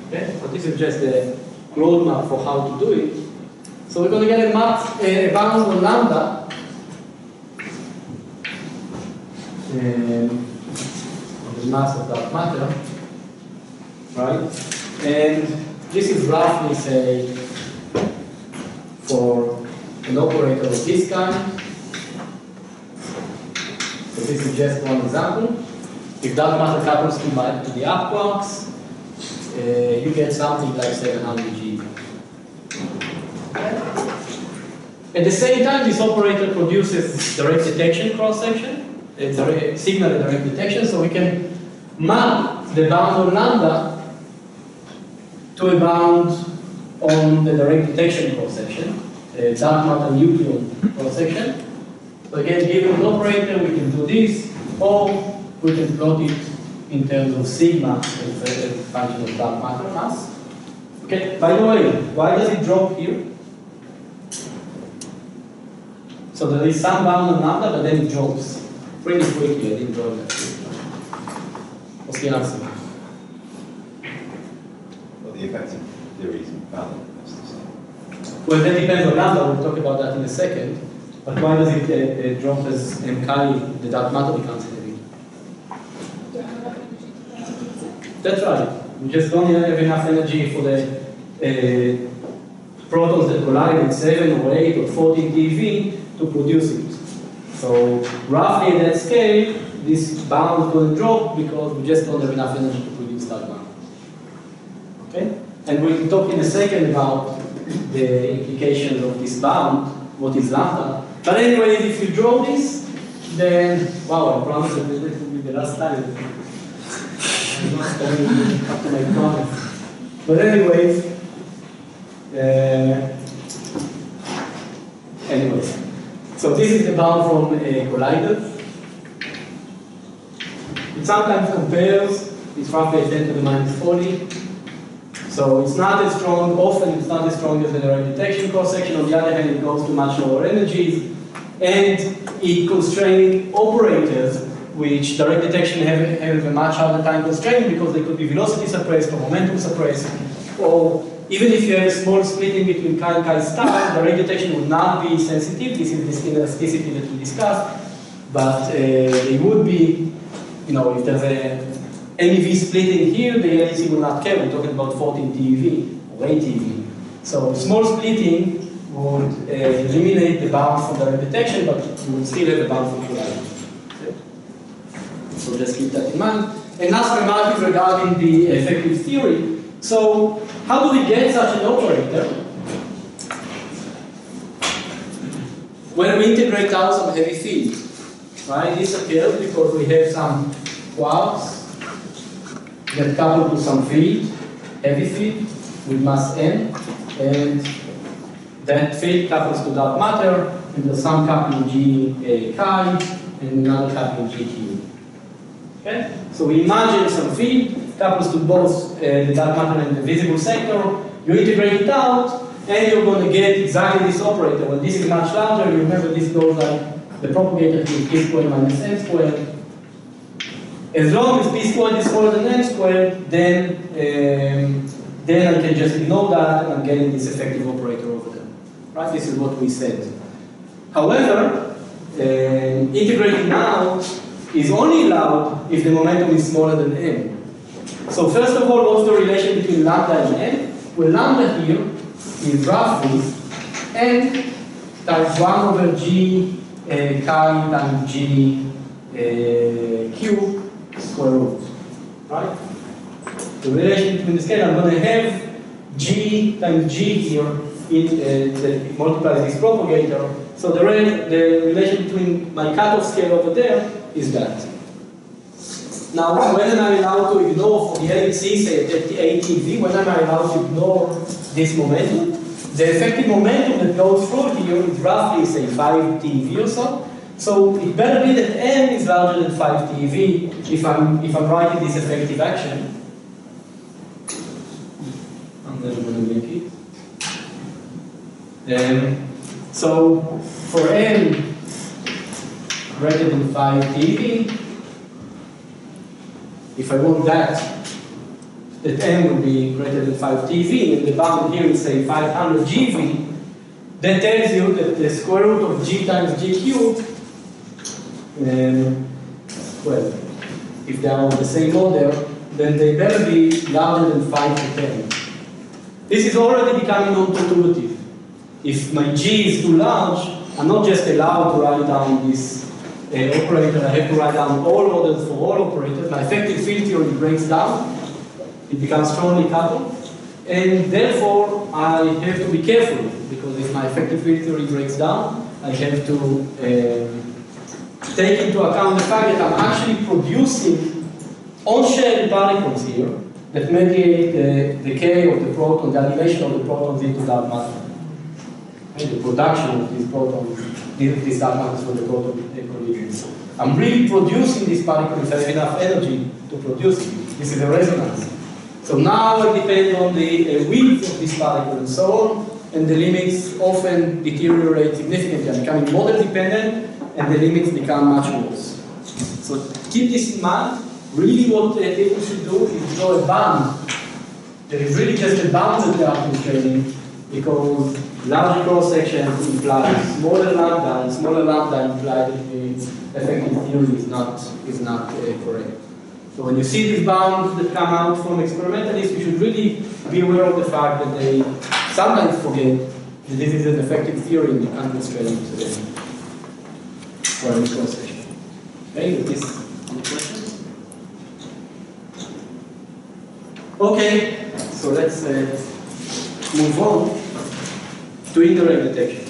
S1: okay? So this is just the roadmap for how to do it. So we're going to get a bound on lambda, of the mass of dark matter, right? And this is roughly, say, for an operator of this kind. So this is just one example. If dark matter couples to the up quarks, you get something like 700 GeV. At the same time, this operator produces direct detection cross-section. It's a signal and direct detection, so we can map the bound on lambda to a bound on the direct detection cross-section, dark matter nucleon cross-section. So again, given an operator, we can do this, or we can plot it in terms of sigma as a function of dark matter mass. Okay, by the way, why does it drop here? So there is some bound on lambda, but then it drops pretty quickly. I didn't draw that. What's the answer?
S5: Well, the effective theory is invalid. That's the same.
S1: Well, that depends on lambda. We'll talk about that in a second. But why does it drop as m chi, the dark matter becomes heavy? That's right. We just don't have enough energy for the protons that collide at 7 or 8 or 14 TeV to produce it. So roughly at that scale, this bound is going to drop because we just don't have enough energy to produce dark matter. Okay? And we'll talk in a second about the implications of this bound, what is lambda. But anyway, if you draw this, then, wow, I promise that this will be the last time. I'm not standing up to my promise. But anyways, so this is the bound from colliders. It sometimes compares, it's roughly 10 to the minus 40. So it's not as strong, often it's not as strong as the direct detection cross-section. On the other hand, it goes to much lower energies. And it constrains operators, which direct detection have a much harder time constraining because they could be velocity suppressed or momentum suppressed. Or even if you have a small splitting between chi and chi star, direct detection would not be sensitive. This is this inelasticity that we discussed. But they would be, you know, if there's a MEV splitting here, the LHC will not care. We're talking about 14 TeV or 8 TeV. So small splitting would eliminate the bound from direct detection, but you would still have a bound from collider. Okay? So just keep that in mind. And last remark is regarding the effective theory. So how do we get such an operator? When we integrate out some heavy field, right? This occurs because we have some quarks that couple to some field, heavy field with mass n, and that field couples to dark matter, and there's some coupling G chi and another coupling G Q. Okay? So we imagine some field couples to both the dark matter and the visible sector. You integrate it out, and you're going to get exactly this operator. When this is much larger, you remember this goes like the propagator to p squared minus n squared. As long as p squared is smaller than n squared, then I can just ignore that, and I'm getting this effective operator over there. Right? This is what we said. However, integrating out is only allowed if the momentum is smaller than n. So first of all, what's the relation between lambda and n? Well, lambda here is roughly n times 1 over g chi times g q square root. Right? The relation between the scale, I'm going to have g times g here that multiplies this propagator. So the relation between my cutoff scale over there is that. Now, when am I allowed to ignore for the LHC, say at 8 TeV, when am I allowed to ignore this momentum? The effective momentum that goes through here is roughly, say, 5 TeV or so. So it better be that n is larger than 5 TeV if I'm writing this effective action. I'm never going to make it. So for n greater than 5 TeV, if I want that n would be greater than 5 TeV, and the bound here is say 500 GeV, that tells you that the square root of g times g cubed, well, if they are of the same order, then they better be larger than 5 to 10. This is already becoming non-intuitive. If my g is too large, I'm not just allowed to write down this operator, I have to write down all orders for all operators. My effective field theory breaks down, it becomes strongly coupled, and therefore I have to be careful, because if my effective field theory breaks down, I have to take into account the fact that I'm actually producing on-shell particles here that mediate the decay of the proton, the animation of the protons into dark matter. and the production of these protons, these dark matters from the proton collisions. I'm really producing these particles, I have enough energy to produce it. This is a resonance. So now I depend on the width of this particle and so on, and the limits often deteriorate significantly. I'm becoming model dependent, and the limits become much worse. So keep this in mind. Really what people should do is draw a band. There is really just a band that they are constraining, because larger cross-section implies smaller lambda, and smaller lambda implies that the effective theory is not correct. So when you see these bounds that come out from experimentalists, you should really be aware of the fact that they sometimes forget that this is an effective theory and you can't constrain it for any cross-section. Okay, is this any questions? Okay, so let's move on to indirect detection.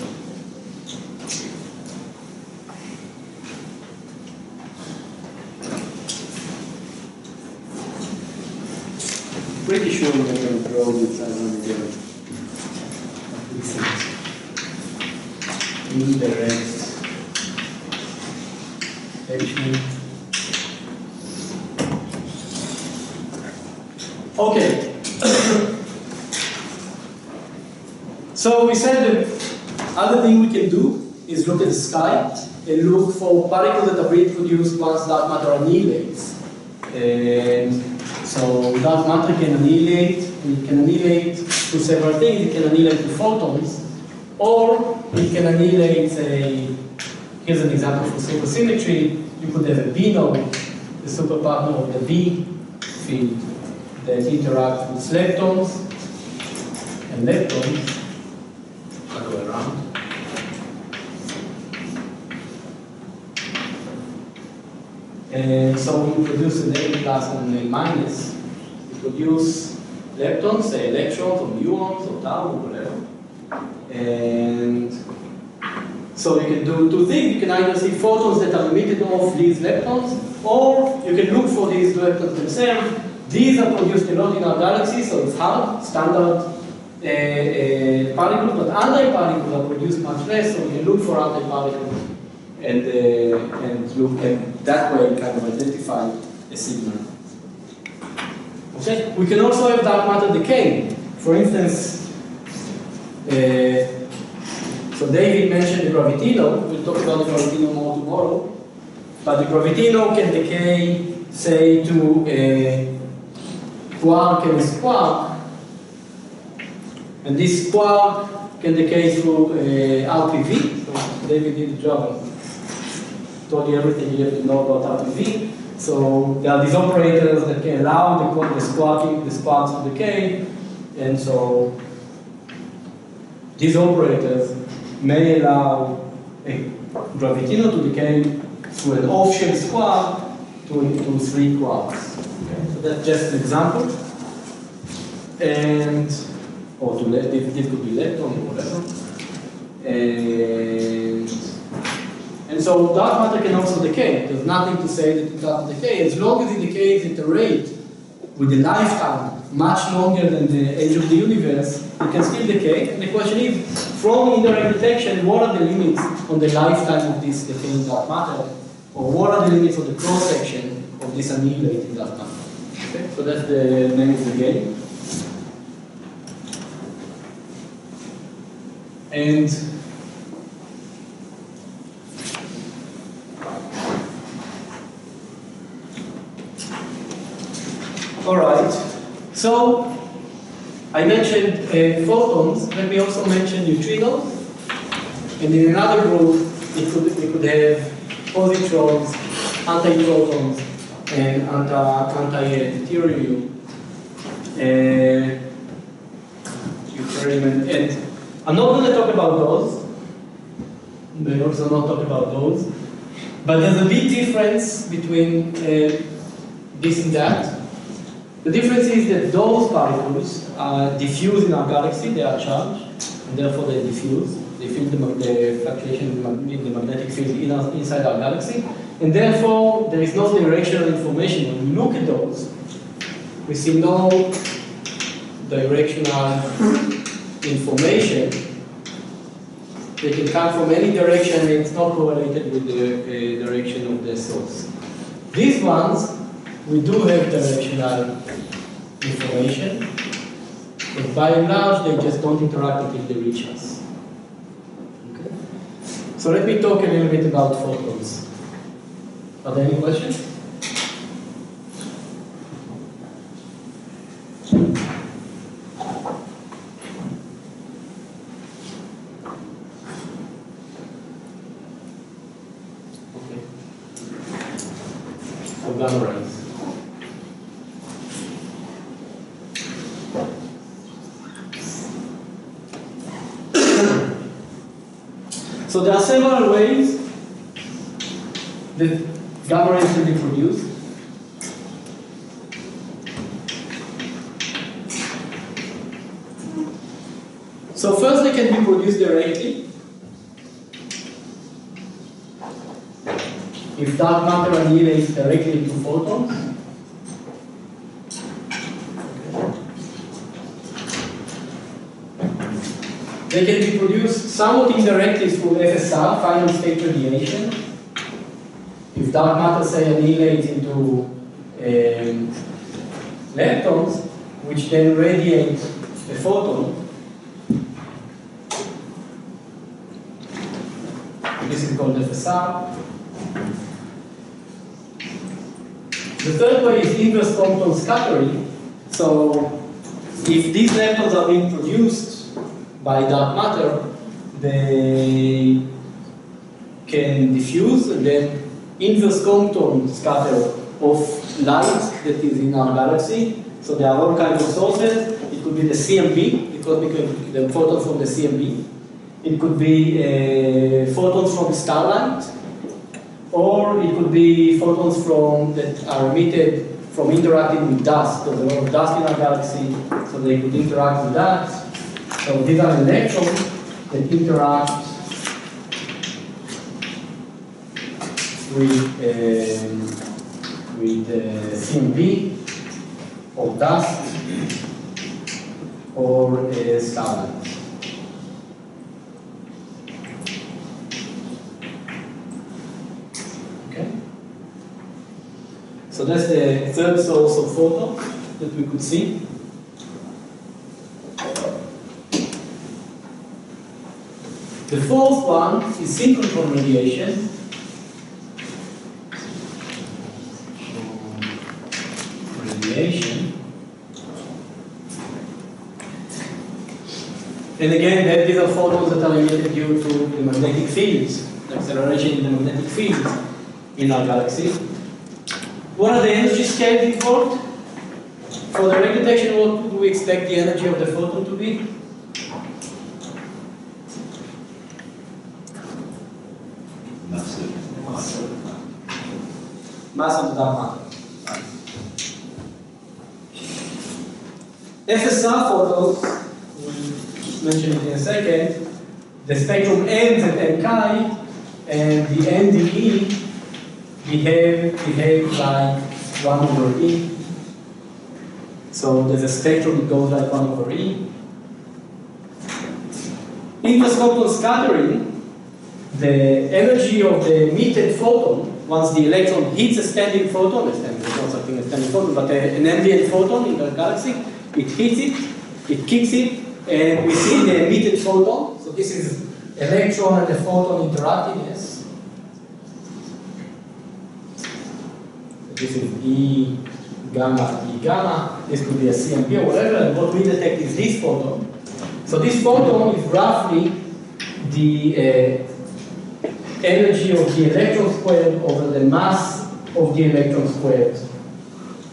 S1: Pretty sure we're going to draw this as an indirect detection. Okay. So we said the other thing we can do is look at the sky and look for particles that are being produced once dark matter annihilates. And so dark matter can annihilate. It can annihilate to several things. It can annihilate to photons, or it can annihilate, say, here's an example for supersymmetry. You could have a B node, the superpartner of the B field, that interact with leptons and leptons. I'll go around. And so we produce an A plus and an A minus. We produce leptons, say electrons or muons or tau or whatever. And so you can do two things. You can either see photons that are emitted off these leptons, or you can look for these leptons themselves. These are produced a lot in our galaxy, so it's hard, standard particles, but antiparticles are produced much less, so we can look for antiparticles and look at that way kind of identify a signal. Okay? We can also have dark matter decay. For instance, so David mentioned the gravitino. We'll talk about the gravitino more tomorrow. But the gravitino can decay, say, to a quark and a squark. And this quark can decay through RPV. So David did the job and told you everything you have to know about RPV. So there are these operators that can allow the squarks to decay. And so these operators may allow a gravitino to decay through an off-shell squark to 3 quarks. Okay? So that's just an example. And, or to this could be lepton or whatever. And so dark matter can also decay. There's nothing to say that it doesn't decay. As long as it decays at a rate with a lifetime much longer than the age of the universe, it can still decay. And the question is, from indirect detection, what are the limits on the lifetime of this decaying dark matter? Or what are the limits of the cross-section of this annihilating dark matter? Okay? So that's the name of the game. And all right, so I mentioned photons. Let me also mention neutrinos. And in another group, we could have positrons, antiprotons, and anti-deuterium. And I'm not going to talk about those. They also not talk about those. But there's a big difference between this and that. The difference is that those particles are diffuse in our galaxy, they are charged, and therefore they diffuse. They feel the fluctuation in the magnetic field inside our galaxy, and therefore there is no directional information. When we look at those, we see no directional information They can come from any direction and it's not correlated with the direction of the source. These ones, we do have directional information, but by and large, they just don't interact until they reach us. Okay. So let me talk a little bit about photons. Are there any questions? Okay. So gamma rays. So there are several ways that gamma rays can be produced. So first they can be produced directly. If dark matter annihilates directly into photons. They can be produced somewhat indirectly through FSR, final state radiation. If dark matter, say, annihilates into leptons, which then radiate a photon. This is called FSR. The third way is inverse Compton scattering. So if these leptons are being produced by dark matter, they can diffuse and then inverse Compton scatter of light that is in our galaxy. So there are all kinds of sources. It could be the CMB, because the photons from the CMB. It could be photons from starlight, or it could be photons from that are emitted from interacting with dust. There's a lot of dust in our galaxy, so they could interact with that. So these are electrons that interact with CMB, or dust, or starlight. Okay? So that's the third source of photons that we could see. The fourth one is synchrotron radiation. And again, these are photons that are emitted due to the magnetic fields, the acceleration in the magnetic fields in our galaxy. What are the energy scales involved? For the direct detection, what do we expect the energy of the photon to be? Mass of the dark matter. FSR photons, we'll mention it in a second, the spectrum ends at n chi, and the NDE behave like 1 over E. So there's a spectrum that goes like 1 over E. Inverse Compton scattering, the energy of the emitted photon, once the electron hits a standing photon, there's not something a standing photon, but an ambient photon in the galaxy, it hits it, it kicks it, and we see the emitted photon. So this is electron and the photon interacting, yes. This is E gamma, this could be a CMB or whatever, and what we detect is this photon. So this photon is roughly the energy of the electron squared over the mass of the electron squared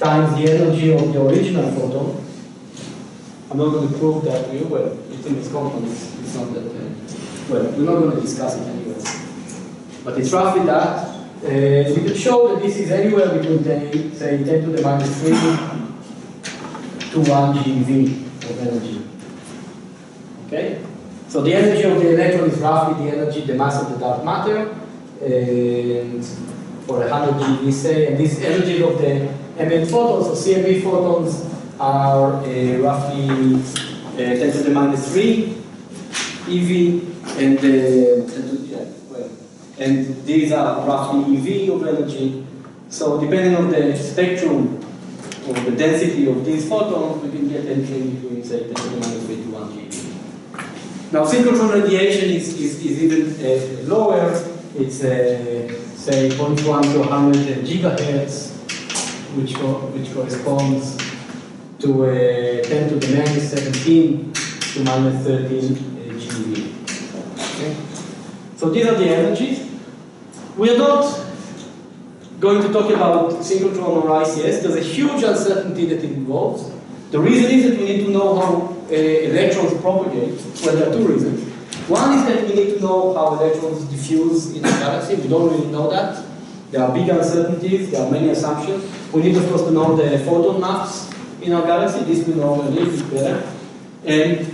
S1: times the energy of the original photon. I'm not going to prove that to you, well, it's in this component, it's not that, well, we're not going to discuss it anyway. But it's roughly that. We could show that this is anywhere between, say, 10 to the minus 3 to 1 GeV of energy. Okay? So the energy of the electron is roughly the energy, the mass of the dark matter, and for 100 GeV, say, and this energy of the ambient photons, so CMB photons, are roughly 10 to the minus 3 EV, and these are roughly EV of energy. So depending on the spectrum or the density of these photons, we can get anything between, say, 10 to the minus 21 GeV. Now, synchrotron radiation is even lower. It's, say, 0.1 to 100 gigahertz, which corresponds to 10 to the minus 17 to minus 13 GeV. Okay? So these are the energies. We are not going to talk about synchrotron or ICS. There's a huge uncertainty that it involves. The reason is that we need to know how electrons propagate. Well, there are two reasons. One is that we need to know how electrons diffuse in the galaxy. We don't really know that. There are big uncertainties. There are many assumptions. We need, of course, to know the photon mass in our galaxy. This we know a little bit better.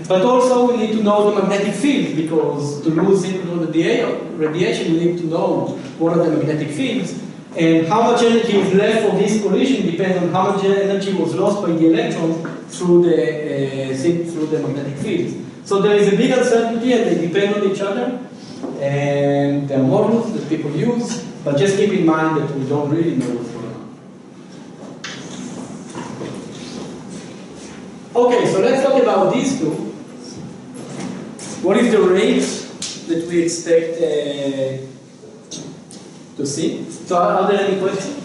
S1: But also we need to know the magnetic field, because to use synchrotron radiation, we need to know what are the magnetic fields. And how much energy is left for this collision depends on how much energy was lost by the electrons through the magnetic fields. So there is a big uncertainty, and they depend on each other. And there are models that people use, but just keep in mind that we don't really know what's going on. Okay, so let's talk about these two. What is the rate that we expect to see? So are there any questions?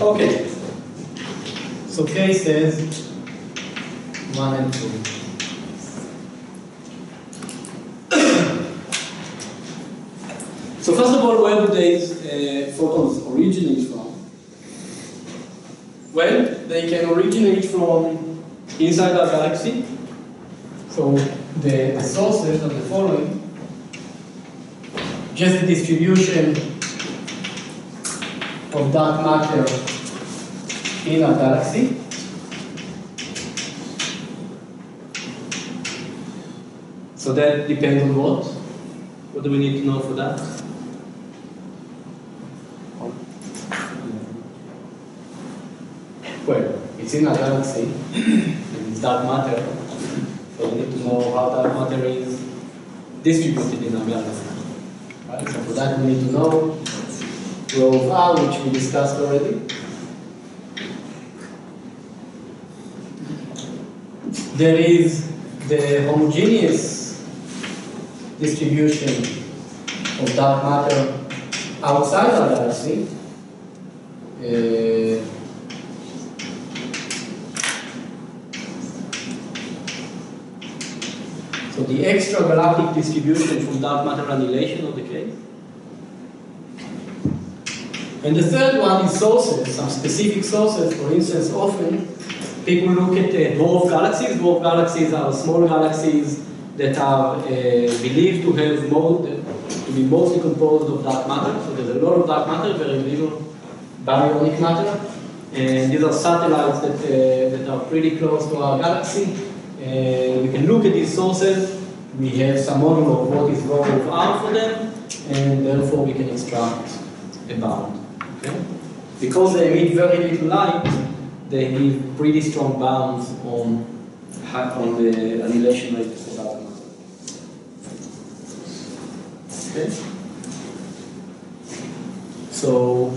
S1: Okay. So K says 1 and 2. So first of all, where do these photons originate from? Well, they can originate from inside our galaxy. So the sources are the following. Just the distribution of dark matter in our galaxy. So that depends on what? What do we need to know for that? Well, it's in our galaxy, and it's dark matter. So we need to know how dark matter is distributed in our galaxy. Right? So for that we need to know rho of R, which we discussed already. There is the homogeneous distribution of dark matter outside our galaxy. So the extragalactic distribution from dark matter annihilation of the case. And the third one is sources, some specific sources. For instance, often people look at dwarf galaxies. Dwarf galaxies are small galaxies that are believed to have to be mostly composed of dark matter. So there's a lot of dark matter, very little baryonic matter. And these are satellites that are pretty close to our galaxy. We can look at these sources. We have some model of what is rho of R for them, and therefore we can extract a bound. Okay? Because they emit very little light, they give pretty strong bounds on the annihilation rate of dark matter. Okay? So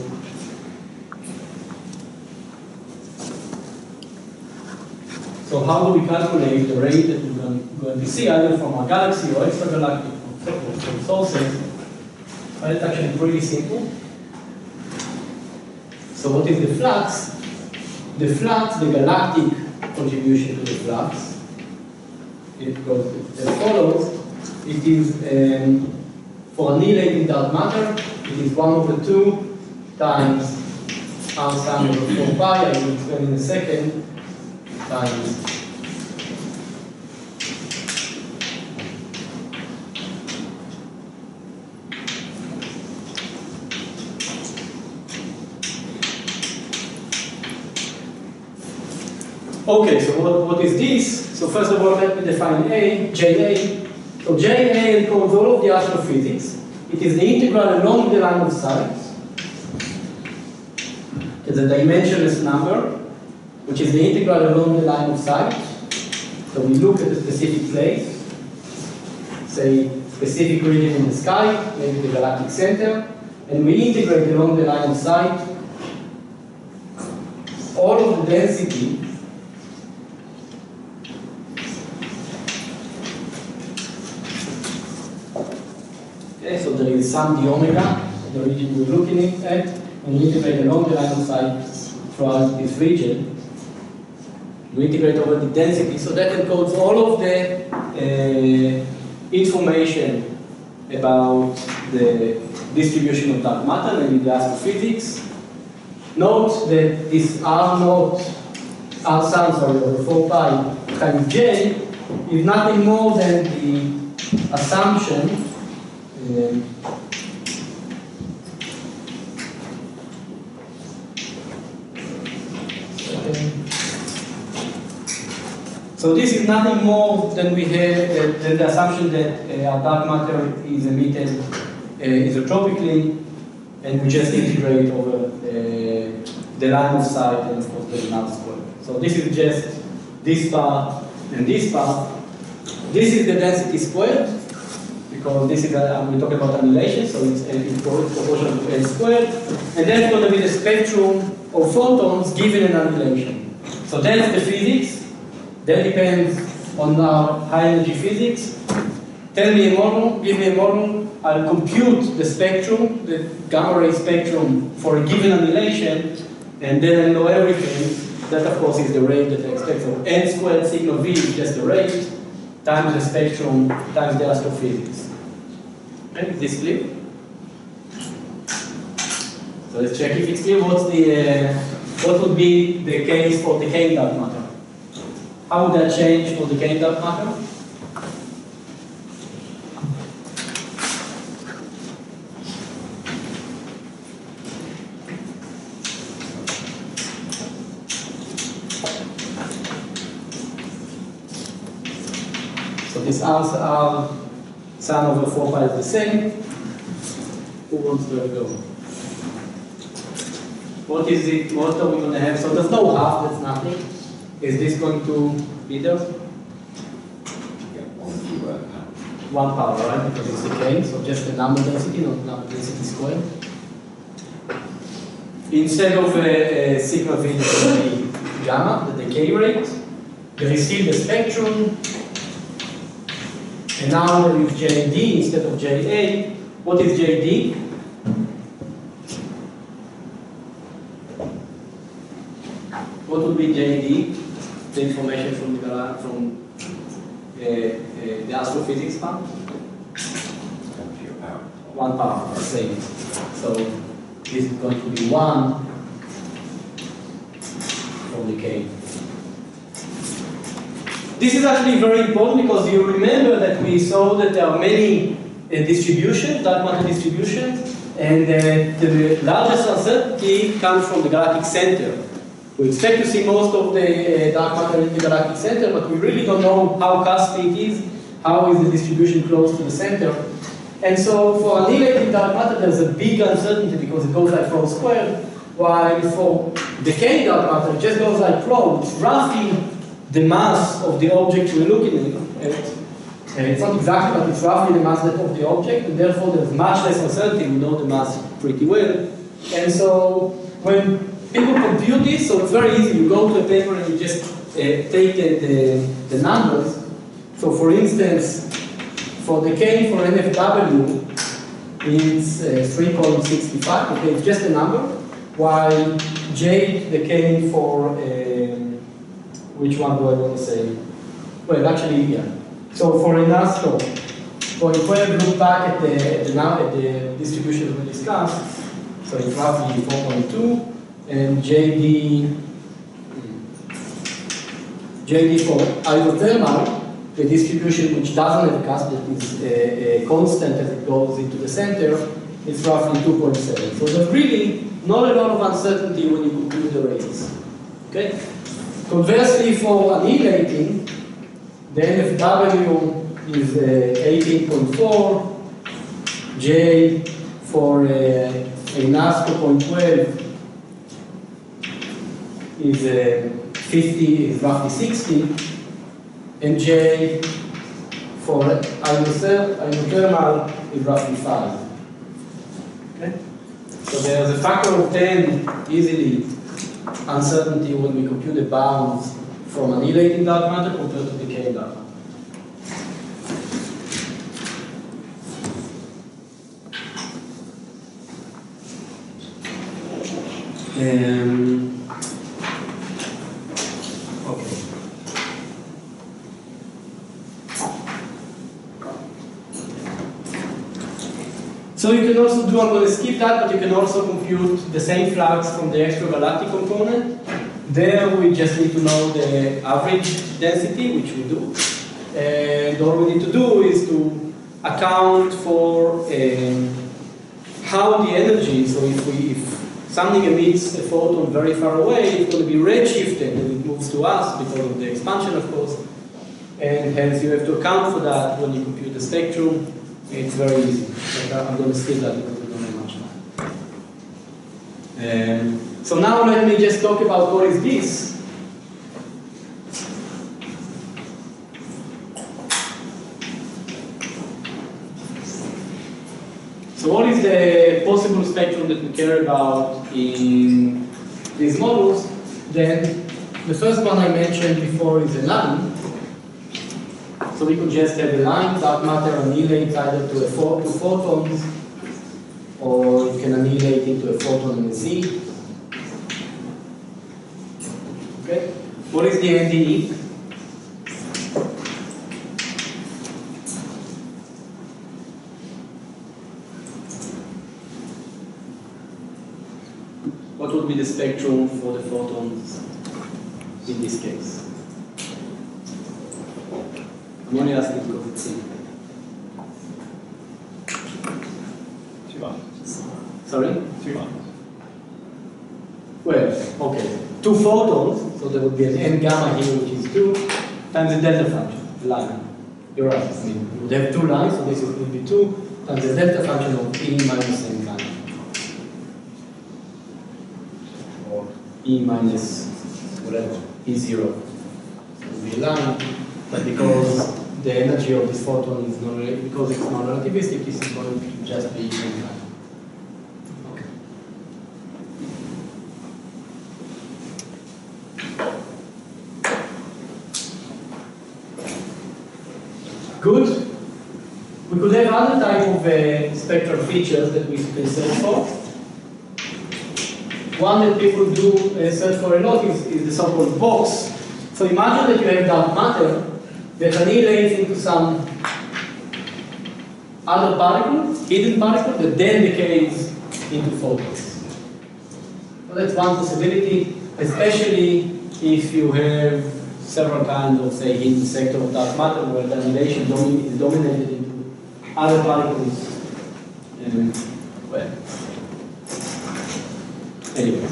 S1: how do we calculate the rate that we're going to see, either from our galaxy or extragalactic from sources? Well, it's actually pretty simple. So what is the flux? The flux, the galactic contribution to the flux, it goes as follows. It is, for annihilating dark matter, it is 1/2 times R sum over 4 pi, I will explain in a second, times okay, so what is this? So first of all, let me define JA. So JA encodes all of the astrophysics. It is the integral along the line of sight. It's a dimensionless number. which is the integral along the line of sight. So we look at a specific place, say specific region in the sky, maybe the galactic center, and we integrate along the line of sight all of the density okay, so there is some d omega, the region we're looking at, and we integrate along the line of sight throughout this region. We integrate over the density, so that encodes all of the information about the distribution of dark matter, maybe the astrophysics. Note that this R naught, R sun, sorry, over 4 pi times J is nothing more than the assumption so this is nothing more than we have than the assumption that our dark matter is emitted isotropically, and we just integrate over the line of sight and of course the null square. So this is just this part and this part. This is the density squared, because this is we're talking about annihilation, so it's proportional to L squared, and that's going to be the spectrum of photons given an annihilation. So that's the physics. That depends on our high energy physics. Tell me a model, give me a model, I'll compute the spectrum, the gamma ray spectrum for a given annihilation, and then I know everything. That of course is the rate that I expect. So n squared sigma v is just the rate, times the spectrum, times the astrophysics. Okay, is this clear? So let's check if it's clear. What would be the case for decaying dark matter? How would that change for decaying dark matter? So this answer R sun over 4 pi is the same. Who wants to go? What is it? What are we going to have? So there's no half, that's nothing. Is this going to be there? One power, right? Because it's decaying, so just the number density, not number density squared. Instead of sigma v, it's going to be gamma, the decay rate. There is still the spectrum. And now there is JD instead of JA. What is JD? What would be JD? The information from the astrophysics part? 1 power, same. So this is going to be 1 from decay. This is actually very important because you remember that we saw that there are many distributions, dark matter distributions, and the largest uncertainty comes from the galactic center. We expect to see most of the dark matter in the galactic center, but we really don't know how cuspy it is, how is the distribution close to the center. And so for annihilating dark matter, there's a big uncertainty because it goes like rho squared, while for decaying dark matter, it just goes like rho. It's roughly the mass of the object we're looking at. It's not exactly, but it's roughly the mass of the object, and therefore there's much less uncertainty. We know the mass pretty well. And so when people compute this, so it's very easy. You go to a paper and you just take the numbers. So for instance, for decay for NFW, it's 3.65. Okay, it's just a number. While J decay for which one do I want to say? Well, actually, yeah. So for an astro, for if we look back at the distribution we discussed, so it's roughly 4.2, and JD for isothermal, the distribution which doesn't have a cusp, that is constant as it goes into the center, is roughly 2.7. So there's really not a lot of uncertainty when you compute the rates. Okay? Conversely, for annihilating, the NFW is 18.4, J for NASCO 0.12 is 50 is roughly 60, and J for isothermal is roughly 5. Okay? So there's a factor of 10 easily uncertainty when we compute the bounds from annihilating dark matter compared to decaying dark matter. Okay. So you can also do, I'm going to skip that, but you can also compute the same flux from the extragalactic component. There we just need to know the average density, which we do. And all we need to do is to account for how the energy, so if something emits a photon very far away, it's going to be redshifted and it moves to us because of the expansion, of course. And hence you have to account for that when you compute the spectrum. It's very easy. But I'm going to skip that because we don't have much time. So now let me just talk about what is this. So what is the possible spectrum that we care about in these models? Then the first one I mentioned before is a line. So we could just have a line, dark matter annihilates either to photons, or it can annihilate into a photon and a Z. Okay? What is the NDE? What would be the spectrum for the photons in this case? I'm only asking because it's simple.
S5: 2 lines.
S1: Sorry?
S5: 2 lines.
S1: Well, okay. 2 photons, so there would be an n gamma here, which is 2, times the delta function, the line. You're right. I mean, you would have 2 lines, so this would be 2 times the delta function of E minus n gamma. Or E minus whatever, E0. It would be a line. But because the energy of this photon is because it's non-relativistic, this is going to just be n. Okay. Good. We could have other type of spectral features that we can search for. One that people do search for a lot is the so-called box. So imagine that you have dark matter that annihilates into some other particle, hidden particle, that then decays into photons. So that's one possibility, especially if you have several kinds of, say, hidden sector of dark matter where the annihilation is dominated into other particles. Well, anyway.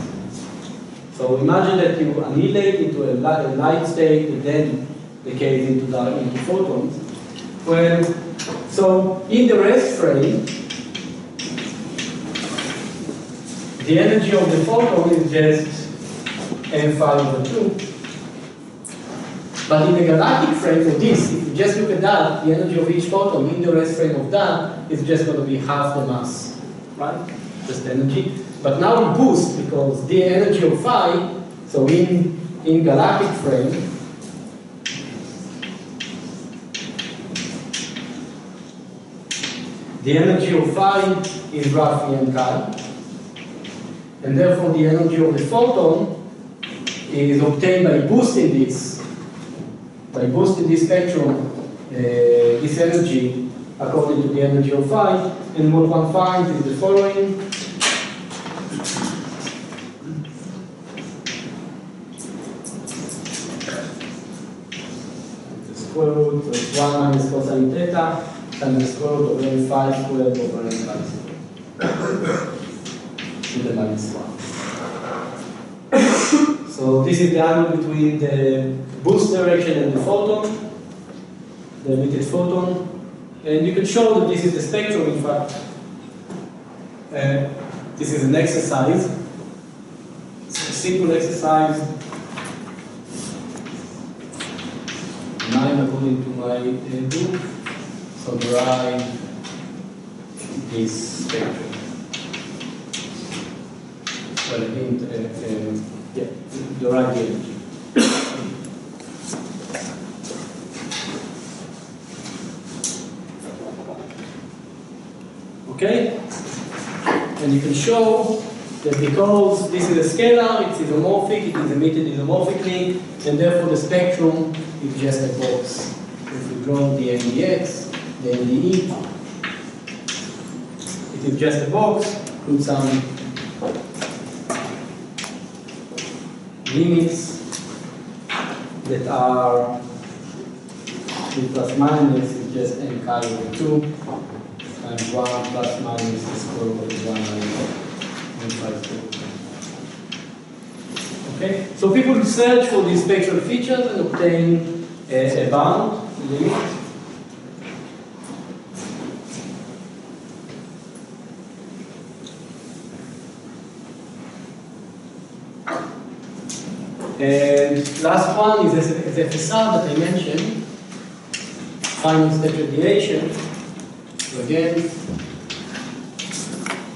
S1: So imagine that you annihilate into a light state and then decays into photons. Well, so in the rest frame, the energy of the photon is just m5/2. But in the galactic frame of this, if you just look at that, the energy of each photon in the rest frame of that is just going to be half the mass, right? Just energy. But now we boost because the energy of phi, so in galactic frame, the energy of phi is roughly m chi, and therefore the energy of the photon is obtained by boosting this spectrum, this energy according to the energy of phi, and what one finds is the following. The square root, so it's 1 minus cosine theta times the square root of m5 squared over m minus 1 to the minus 1. So this is the angle between the boost direction and the photon, the emitted photon. And you can show that this is the spectrum, in fact. This is an exercise. It's a simple exercise 9 according to my book. So derive this spectrum. Well, yeah, derive the energy. Okay? And you can show that because this is a scalar, it's isomorphic, it is emitted isomorphically, and therefore the spectrum is just a box. If we draw the NDX, the NDE, it is just a box, put some limits that are the plus minus is just n chi over 2 times 1 plus minus the square root of 1 minus n. Okay, so people search for these spectral features and obtain a bound limit. And last one is FSR that I mentioned, final spectral deviation. So again,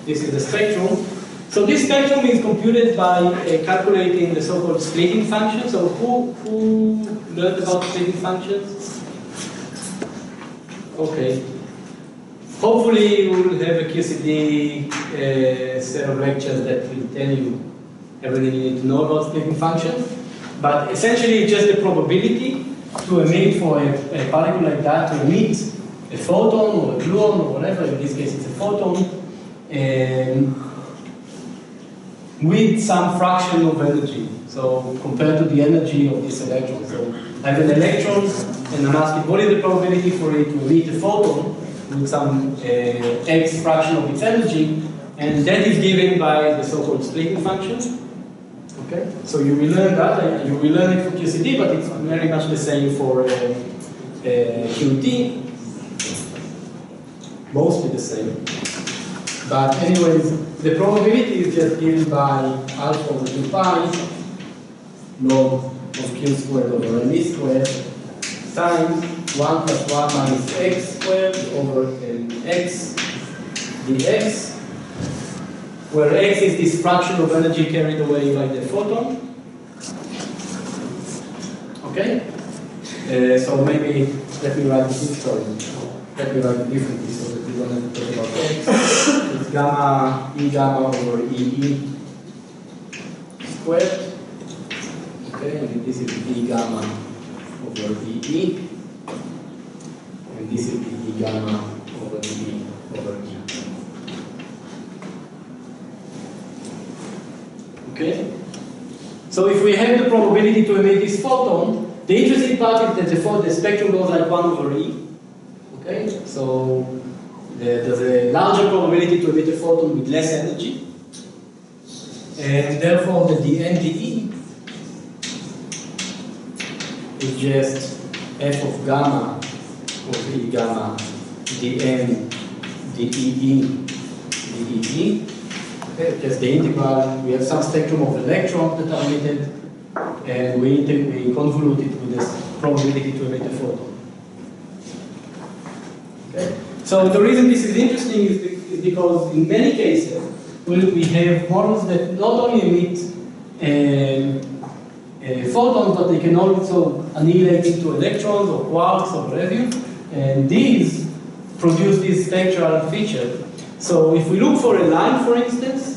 S1: this is the spectrum. So this spectrum is computed by calculating the so-called splitting function. So who learned about splitting functions? Okay. Hopefully we will have a QCD set of lectures that will tell you everything you need to know about splitting functions. But essentially it's just the probability to emit for a particle like that, to emit a photon or a gluon or whatever, in this case it's a photon, with some fraction of energy. So compared to the energy of this electron. So I have an electron and I'm asking what is the probability for it to emit a photon with some x fraction of its energy, and that is given by the so-called splitting function. Okay, so you will learn that, you will learn it for QCD, but it's very much the same for QT, mostly the same. But anyways, the probability is just given by alpha over 2 pi log of q squared over m squared times 1 plus 1 minus x squared over x dx, where x is this fraction of energy carried away by the photon. Okay? So maybe, let me write this, sorry. Let me write it differently so that we don't have to talk about x. It's gamma, E gamma over EE squared. Okay, and this is E gamma over EE. And this is E gamma over EE over E. Okay? So if we have the probability to emit this photon, the interesting part is that the spectrum goes like 1 over E. Okay? So there's a larger probability to emit a photon with less energy. And therefore the NDE is just f of gamma of E gamma dn dEE dEE. Okay, just the integral, we have some spectrum of electrons that are emitted, and we convolute it with this probability to emit a photon. Okay? So the reason this is interesting is because in many cases, we have models that not only emit photons, but they can also annihilate into electrons or quarks or whatever, and these produce this spectral feature. So if we look for a line, for instance,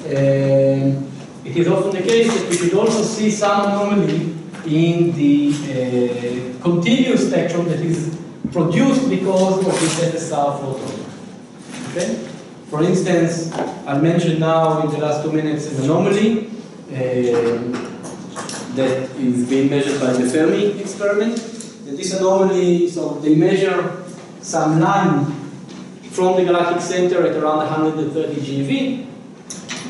S1: it is often the case that we could also see some anomaly in the continuous spectrum that is produced because of this FSR photon. Okay? For instance, I'll mention now in the last 2 minutes an anomaly that is being measured by the Fermi experiment. And this anomaly, so they measure some line from the galactic center at around 130 GeV,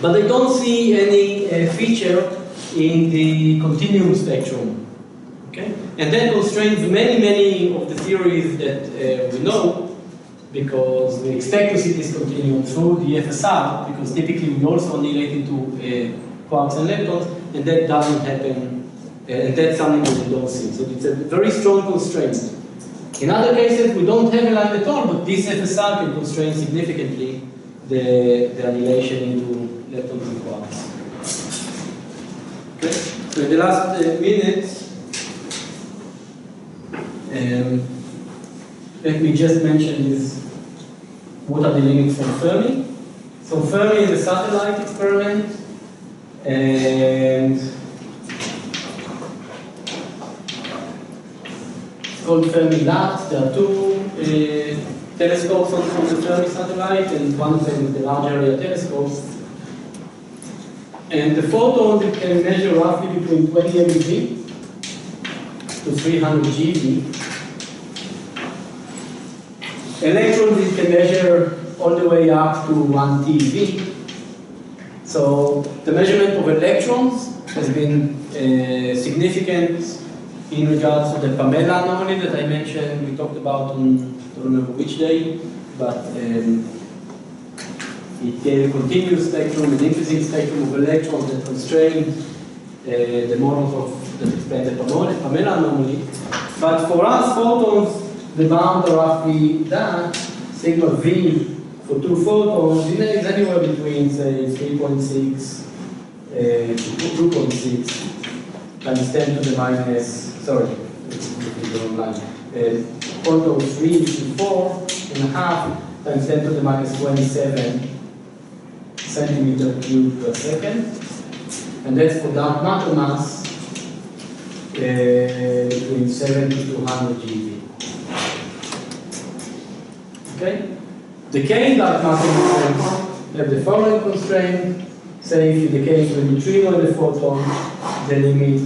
S1: but they don't see any feature in the continuum spectrum. Okay? And that constrains many of the theories that we know, because we expect to see this continuum through the FSR, because typically we also annihilate into quarks and leptons, and that doesn't happen And that's something that we don't see. So it's a very strong constraint. In other cases, we don't have a line at all, but this FSR can constrain significantly the annihilation into leptons and quarks. Okay? So in the last minute, let me just mention this, what are the limits from Fermi. So Fermi is a satellite experiment, and it's called Fermi LAT. There are two telescopes on the Fermi satellite, and one of them is the large area telescope. And the photons it can measure roughly between 20 MeV to 300 GeV. Electrons it can measure all the way up to 1 TeV. So the measurement of electrons has been significant in regards to the Pamela anomaly that I mentioned. We talked about on, I don't remember which day, but it gave a continuous spectrum, an increasing spectrum of electrons that constrained the models of that explain the Pamela anomaly. But for us, photons, the bounds are roughly that, sigma V for two photons is anywhere between, say, 3.6 to 2.6 times 10 to the minus, sorry, the wrong line, 0.03 to 4.5 times 10 to the minus 27 centimeter cubed per second. And that's for dark matter mass between 70 to 200 GeV. Okay? The K dark matter masses have the following constraint. Say if you decay to a neutrino in a photon, the limit is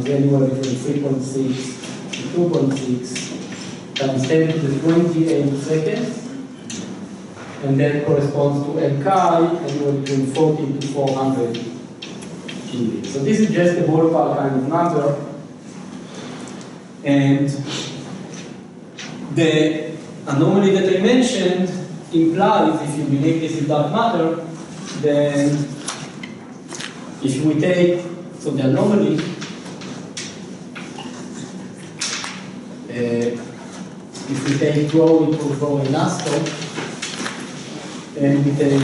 S1: anywhere between 3.6 to 2.6 times 10 to the 28 seconds. And that corresponds to M chi anywhere between 40 to 400 GeV. So this is just a ballpark kind of number. And the anomaly that I mentioned implies, if you believe this is dark matter, then if we take, so the anomaly, if we take rho equals rho in ASCO, and we take,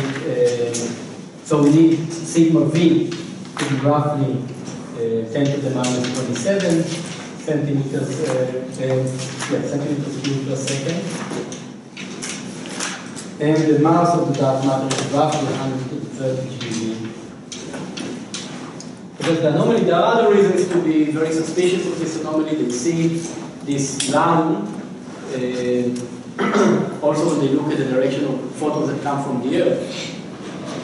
S1: so we need sigma V to be roughly 10 to the minus 27 centimeters, centimeters cubed per second. And the mass of the dark matter is roughly 130 GeV. Because the anomaly, there are other reasons to be very suspicious of this anomaly. They see this line, also when they look at the direction of photons that come from the Earth.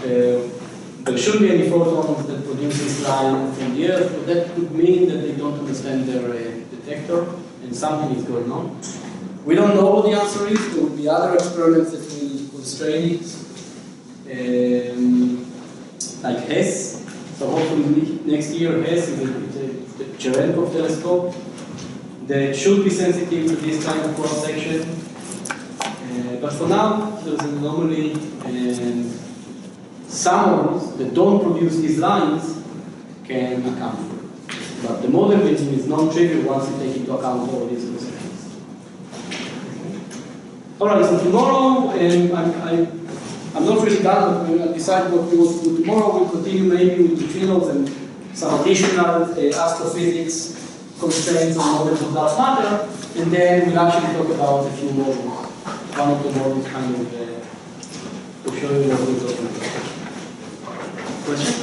S1: There shouldn't be any photons that produce this line from the Earth, but that could mean that they don't understand their detector and something is going on. We don't know what the answer is. There will be other experiments that will constrain it, like Hess. So hopefully next year Hess is the Cherenkov telescope that should be sensitive to this kind of cross-section. But for now, there's an anomaly, and someone that don't produce these lines can account for it. But the model building is non-trivial once you take into account all these constraints. All right, so tomorrow, I'm not really done, but we'll decide what we want to do tomorrow. We'll continue maybe with neutrinos and some additional astrophysics constraints on models of dark matter, and then we'll actually talk about a few models. One of the models kind of to show you what we're talking about. Question?